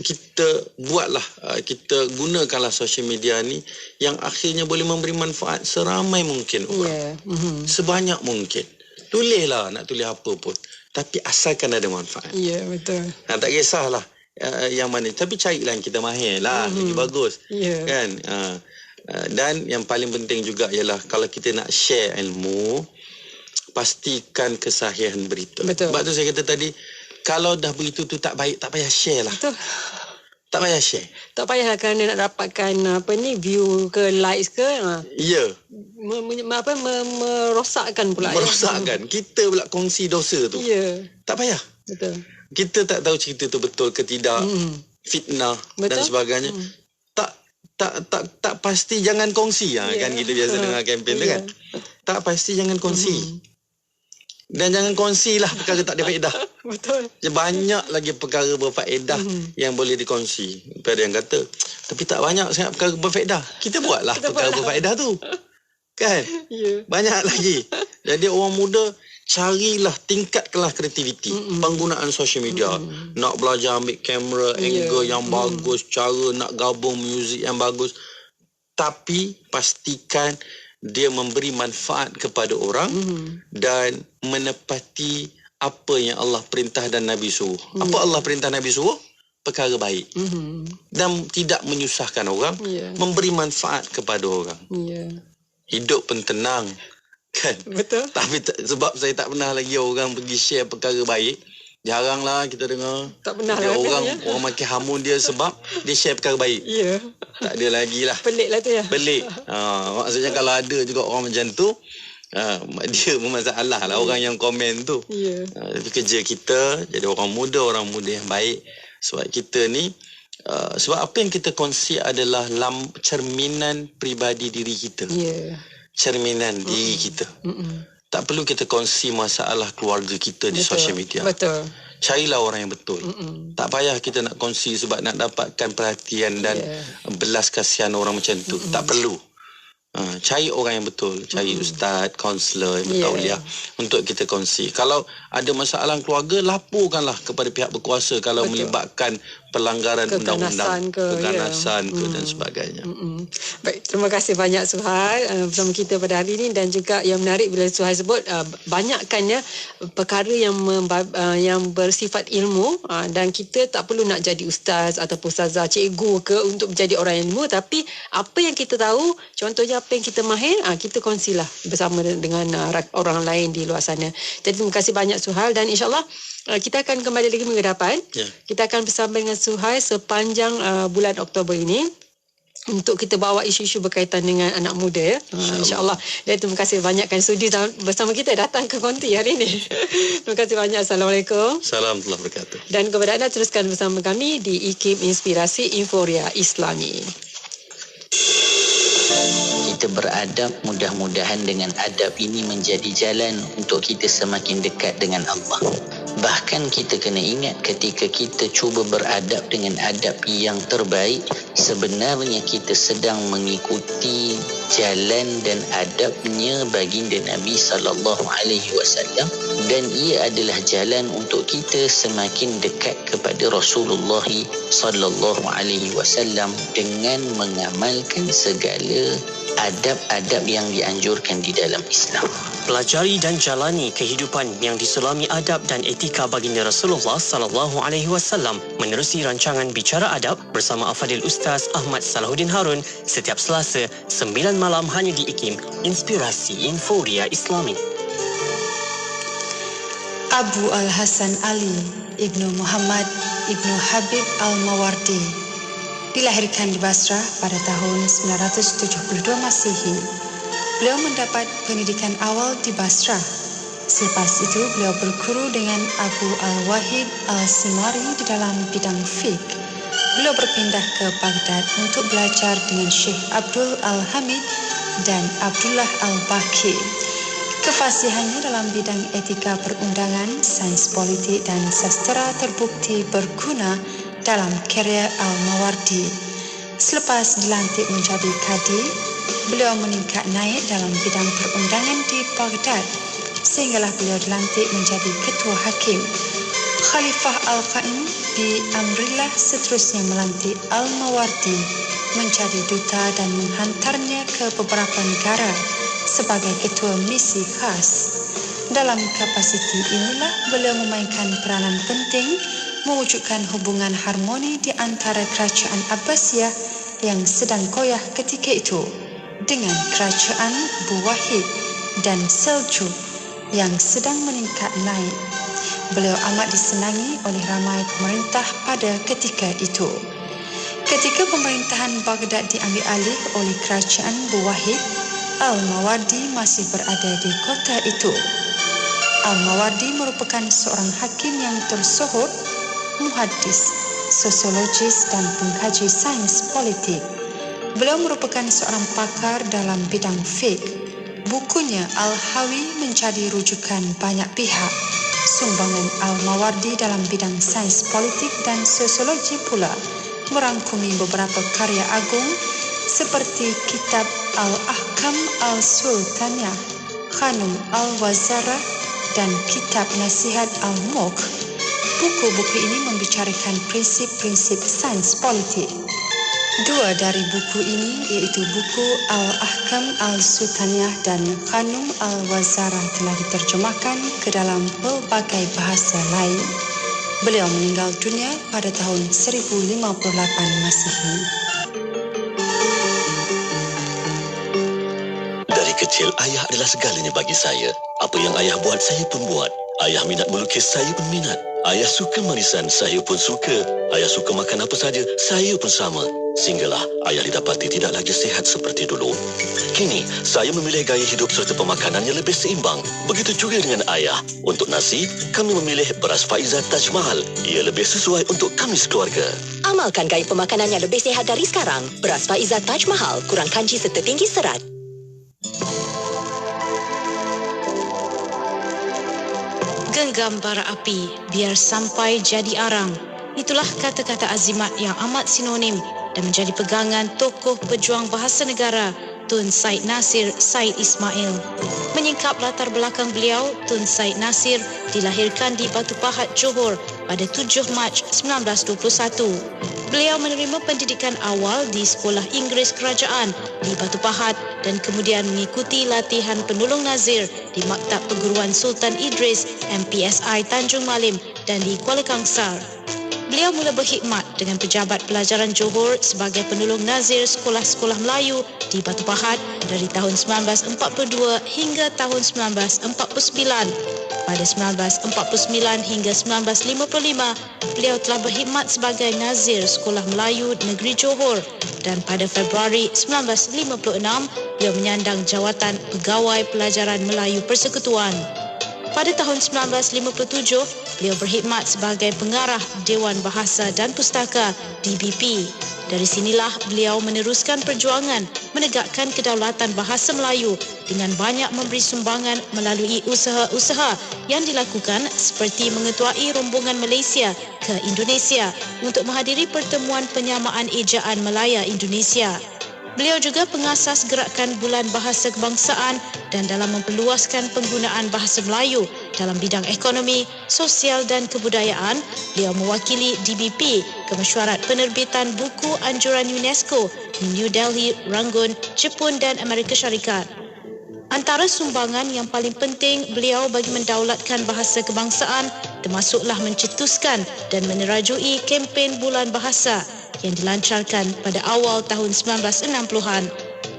kita buatlah, kita gunakanlah social media ni yang akhirnya boleh memberi manfaat seramai mungkin orang. Sebanyak mungkin. Tulislah nak tulis apa pun, tapi asalkan ada manfaat. Betul. Tak kisahlah yang mana, tapi carilah yang kita mahir lah, lagi bagus. Kan? Dan yang paling penting juga ialah kalau kita nak share ilmu, pastikan kesahihan berita. Betul. Sebab tu saya kata tadi, kalau dah berita tu tak baik, tak payah share lah. Betul. Tak payah share. Tak payah kerana nak dapatkan view ke likes ke. Ya. Merosakkan pula. Merosakkan. Kita pula kongsi dosa tu. Ya. Tak payah. Betul. Kita tak tahu cerita tu betul ke tidak. Fitnah. Betul? Dan sebagainya. Tak pasti jangan kongsi kan kita biasa dengar kempen tu kan. Tak pasti jangan kongsi. Dan jangan kongsilah perkara tak ada faedah. Betul. Banyak lagi perkara berfaedah yang boleh dikongsi. Ada yang kata, tapi tak banyak sangat perkara berfaedah. Kita buatlah perkara berfaedah tu. Kan? Banyak lagi. Jadi orang muda, carilah, tingkatkanlah kreativiti. Penggunaan social media. Nak belajar ambil kamera, angle yang bagus, cara nak gabung muzik yang bagus. Tapi pastikan dia memberi manfaat kepada orang dan menepati apa yang Allah perintah dan Nabi suruh. Apa Allah perintah Nabi suruh? Perkara baik. Dan tidak menyusahkan orang, memberi manfaat kepada orang. Hidup pun tenang. Kan? Betul. Tapi sebab saya tak pernah lagi orang pergi share perkara baik. Jaranglah kita dengar. Tak pernah lah. Orang makin hamun dia sebab dia share perkara baik. Ya. Tak ada lagi lah. Pelik lah tu ya. Pelik. Maksudnya kalau ada juga orang macam tu, dia bermasalah lah orang yang komen tu. Tapi kerja kita jadi orang muda yang baik. Sebab kita ni, sebab apa yang kita kongsi adalah cerminan peribadi diri kita. Cerminan diri kita. Tak perlu kita kongsi masalah keluarga kita di social media. Betul. Carilah orang yang betul. Tak payah kita nak kongsi sebab nak dapatkan perhatian dan belas kasihan orang macam tu. Tak perlu. Cari orang yang betul. Cari ustaz, kaunselor yang bertauliah untuk kita kongsi. Kalau ada masalah keluarga, laporkanlah kepada pihak berkuasa kalau melibatkan pelanggaran undang-undang, keganasan dan sebagainya. Baik, terima kasih banyak Suhail bersama kita pada hari ini. Dan juga yang menarik bila Suhail sebut banyakkannya perkara yang bersifat ilmu, dan kita tak perlu nak jadi ustaz ataupun ustazah, cikgu ke untuk menjadi orang ilmu. Tapi apa yang kita tahu, contohnya apa yang kita mahir, kita kongsilah bersama dengan orang lain di luar sana. Jadi terima kasih banyak Suhail, dan insyaAllah kita akan kembali lagi minggu depan. Kita akan bersama dengan Suhail sepanjang bulan Oktober ini untuk kita bawa isu-isu berkaitan dengan anak muda. InsyaAllah. Dan terima kasih banyak kan sudi bersama kita datang ke Konti hari ini. Terima kasih banyak. Assalamualaikum. Assalamualaikum warahmatullahi wabarakatuh. Dan kepada anda, teruskan bersama kami di IKIM Inspirasi Inforia Islami. Kita beradab, mudah-mudahan dengan adab ini menjadi jalan untuk kita semakin dekat dengan Allah. Bahkan kita kena ingat ketika kita cuba beradab dengan adab yang terbaik, sebenarnya kita sedang mengikuti jalan dan adabnya baginda Nabi SAW, dan ia adalah jalan untuk kita semakin dekat kepada Rasulullah SAW dengan mengamalkan segala adab-adab yang dianjurkan di dalam Islam. Pelajari dan jalani kehidupan yang diselami adab dan etika baginda Rasulullah SAW menerusi rancangan Bicara Adab bersama Al-Fadhil Ustaz Ahmad Salahuddin Harun setiap Selasa 9 malam hanya di IKIM Inspirasi Inforia Islami. Abu Al-Hasan Ali Ibnu Muhammad Ibnu Habib Al-Mawardi dilahirkan di Basrah pada tahun 972 Masehi. Beliau mendapat pendidikan awal di Basrah. Selepas itu, beliau berguru dengan Abu Al-Wahid Al-Simari di dalam bidang fiqh. Beliau berpindah ke Baghdad untuk belajar dengan Syekh Abdul Al-Hamid dan Abdullah Al-Baqi. Kefasihannya dalam bidang etika perundangan, sains politik dan sastra terbukti berguna dalam karya Al-Mawardi. Selepas dilantik menjadi kadi, beliau meningkat naik dalam bidang perundangan di Baghdad sehinggalah beliau dilantik menjadi ketua hakim. Khalifah Al-Qaim bi Amrillah seterusnya melantik Al-Mawardi menjadi duta dan menghantarnya ke beberapa negara sebagai ketua misi khas. Dalam kapasiti inilah beliau memainkan peranan penting mewujudkan hubungan harmoni di antara kerajaan Abbasiyah yang sedang koyah ketika itu dengan kerajaan Buwahid dan Seljuk yang sedang meningkat naik. Beliau amat disenangi oleh ramai pemerintah pada ketika itu. Ketika pemerintahan Baghdad diambil alih oleh kerajaan Buwahid, Al-Mawardi masih berada di kota itu. Al-Mawardi merupakan seorang hakim yang tersohor, muhaddis, sosiologis dan pengkaji sains politik. Beliau merupakan seorang pakar dalam bidang fiqh. Bukunya Al-Hawi menjadi rujukan banyak pihak. Sumbangan Al-Mawardi dalam bidang sains politik dan sosiologi pula merangkumi beberapa karya agung seperti kitab Al-Ahkam Al-Sultaniyah, Khanum Al-Wazarah dan kitab Nasihat Al-Mulk. Buku-buku ini membicarakan prinsip-prinsip sains politik. Dua dari buku ini iaitu buku Al-Ahkam Al-Sultaniyah dan Khanum Al-Wazarah telah diterjemahkan ke dalam pelbagai bahasa lain. Beliau meninggal dunia pada tahun 1058 Masihi. Dari kecil, ayah adalah segalanya bagi saya. Apa yang ayah buat, saya pun buat. Ayah minat melukis, saya pun minat. Ayah suka manisan, saya pun suka. Ayah suka makan apa saja, saya pun sama. Sehinggalah ayah didapati tidak lagi sihat seperti dulu. Kini, saya memilih gaya hidup serta pemakanan yang lebih seimbang. Begitu juga dengan ayah. Untuk nasi, kami memilih beras Faiza Taj Mahal. Ia lebih sesuai untuk kami sekeluarga. Amalkan gaya pemakanan yang lebih sihat dari sekarang. Beras Faiza Taj Mahal, kurang kanji serta tinggi serat. Genggam bara api, biar sampai jadi arang. Itulah kata-kata azimat yang amat sinonim dan menjadi pegangan tokoh pejuang bahasa negara Tun Said Nasir Said Ismail. Menyingkap latar belakang beliau, Tun Said Nasir dilahirkan di Batu Pahat, Johor pada 7 Mac 1921. Beliau menerima pendidikan awal di Sekolah Inggeris Kerajaan di Batu Pahat dan kemudian mengikuti latihan penolong nazir di Maktab Perguruan Sultan Idris MPSI Tanjung Malim dan di Kuala Kangsar. Beliau mula berkhidmat dengan Pejabat Pelajaran Johor sebagai penolong nazir sekolah-sekolah Melayu di Batu Pahat dari tahun 1942 hingga tahun 1949. Pada 1949 hingga 1955, beliau telah berkhidmat sebagai nazir Sekolah Melayu Negeri Johor dan pada Februari 1956, beliau menyandang jawatan Pegawai Pelajaran Melayu Persekutuan. Pada tahun 1957, beliau berkhidmat sebagai pengarah Dewan Bahasa dan Pustaka DBP. Dari sinilah beliau meneruskan perjuangan menegakkan kedaulatan bahasa Melayu dengan banyak memberi sumbangan melalui usaha-usaha yang dilakukan seperti mengetuai rombongan Malaysia ke Indonesia untuk menghadiri pertemuan penyamaan ejaan Malaya Indonesia. Beliau juga pengasas gerakan Bulan Bahasa Kebangsaan dan dalam memperluaskan penggunaan bahasa Melayu dalam bidang ekonomi, sosial dan kebudayaan, beliau mewakili DBP ke mesyuarat penerbitan buku anjuran UNESCO di New Delhi, Rangoon, Jepun dan Amerika Syarikat. Antara sumbangan yang paling penting beliau bagi mendaulatkan bahasa kebangsaan termasuklah mencetuskan dan menerajui kempen Bulan Bahasa yang dilancarkan pada awal tahun 1960-an.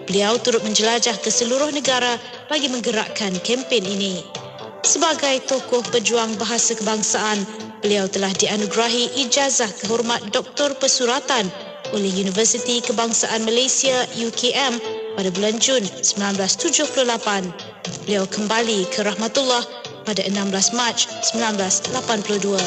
Beliau turut menjelajah ke seluruh negara bagi menggerakkan kempen ini. Sebagai tokoh pejuang bahasa kebangsaan, beliau telah dianugerahi ijazah kehormat Doktor Pesuratan oleh Universiti Kebangsaan Malaysia UKM pada bulan Jun 1978. Beliau kembali ke rahmatullah pada 16 Mac 1982.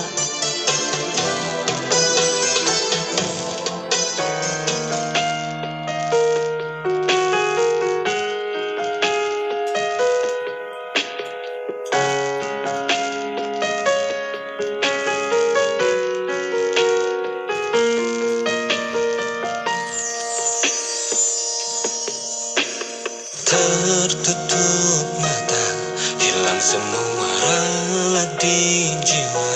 Tertutup mata, hilang semua rala di jiwa.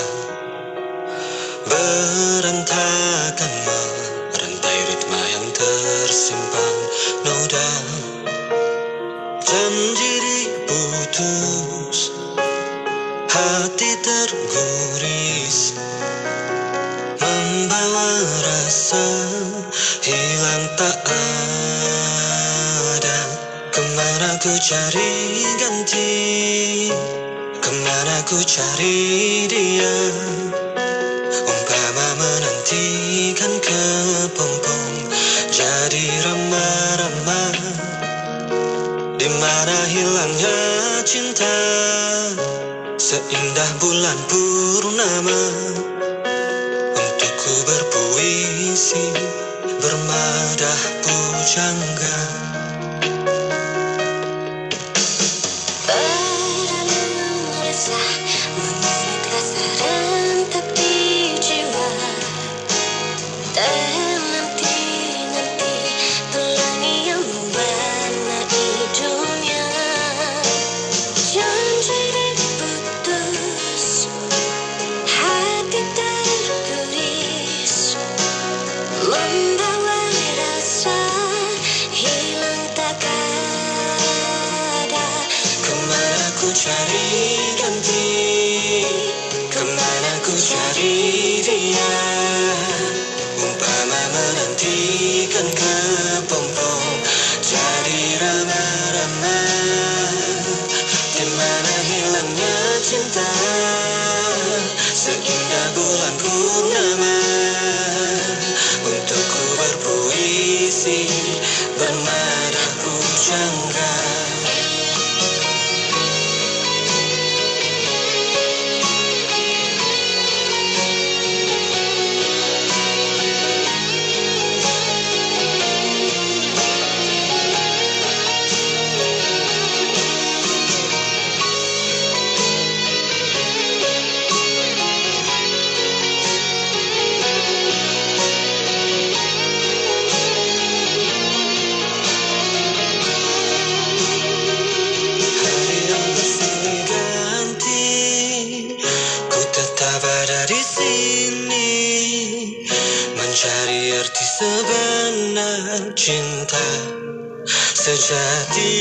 Berantakan merantai ritma yang tersimpan noda. Janji diputus, hati terguris. rasa hilang tak ada. Kemana ku cari ganti, kemana ku cari dia. Umpama menantikan kepompong jadi ramah-ramah. Di mana hilangnya cinta seindah bulan purnama. Untukku berpuisi bermadah pujangga. Cari ganti, kemana ku cari dia. Umpama menantikan kepompong jadi ramah-ramah. Di mana hilangnya cinta seindah bulan purnama. Untukku berpuisi bermadah pujangga. Mencari arti sebenar cinta sejati.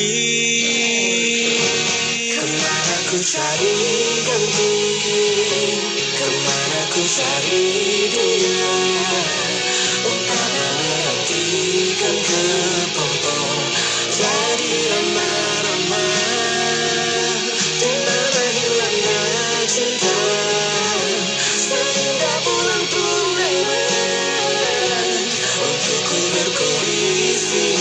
Kemana ku cari ganti, kemana ku cari dia. Umpama menantikan kepompong jadi ramah-ramah. Di mana hilangnya cinta seindah bulan purnama. Untukku berpuisi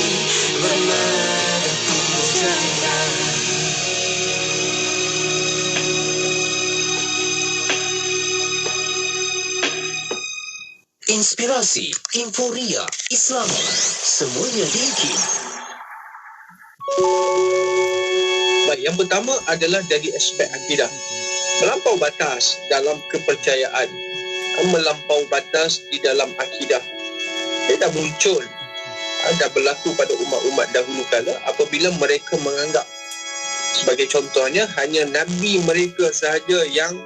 bermadah pujangga. Inspirasi, Inforia, Islam, semuanya di IKIM. Baik, yang pertama adalah dari aspek akidah. Melampau batas dalam kepercayaan, melampau batas di dalam akidah. Dia dah muncul, dah berlaku pada umat-umat dahulu kala apabila mereka menganggap, sebagai contohnya, hanya Nabi mereka sahaja yang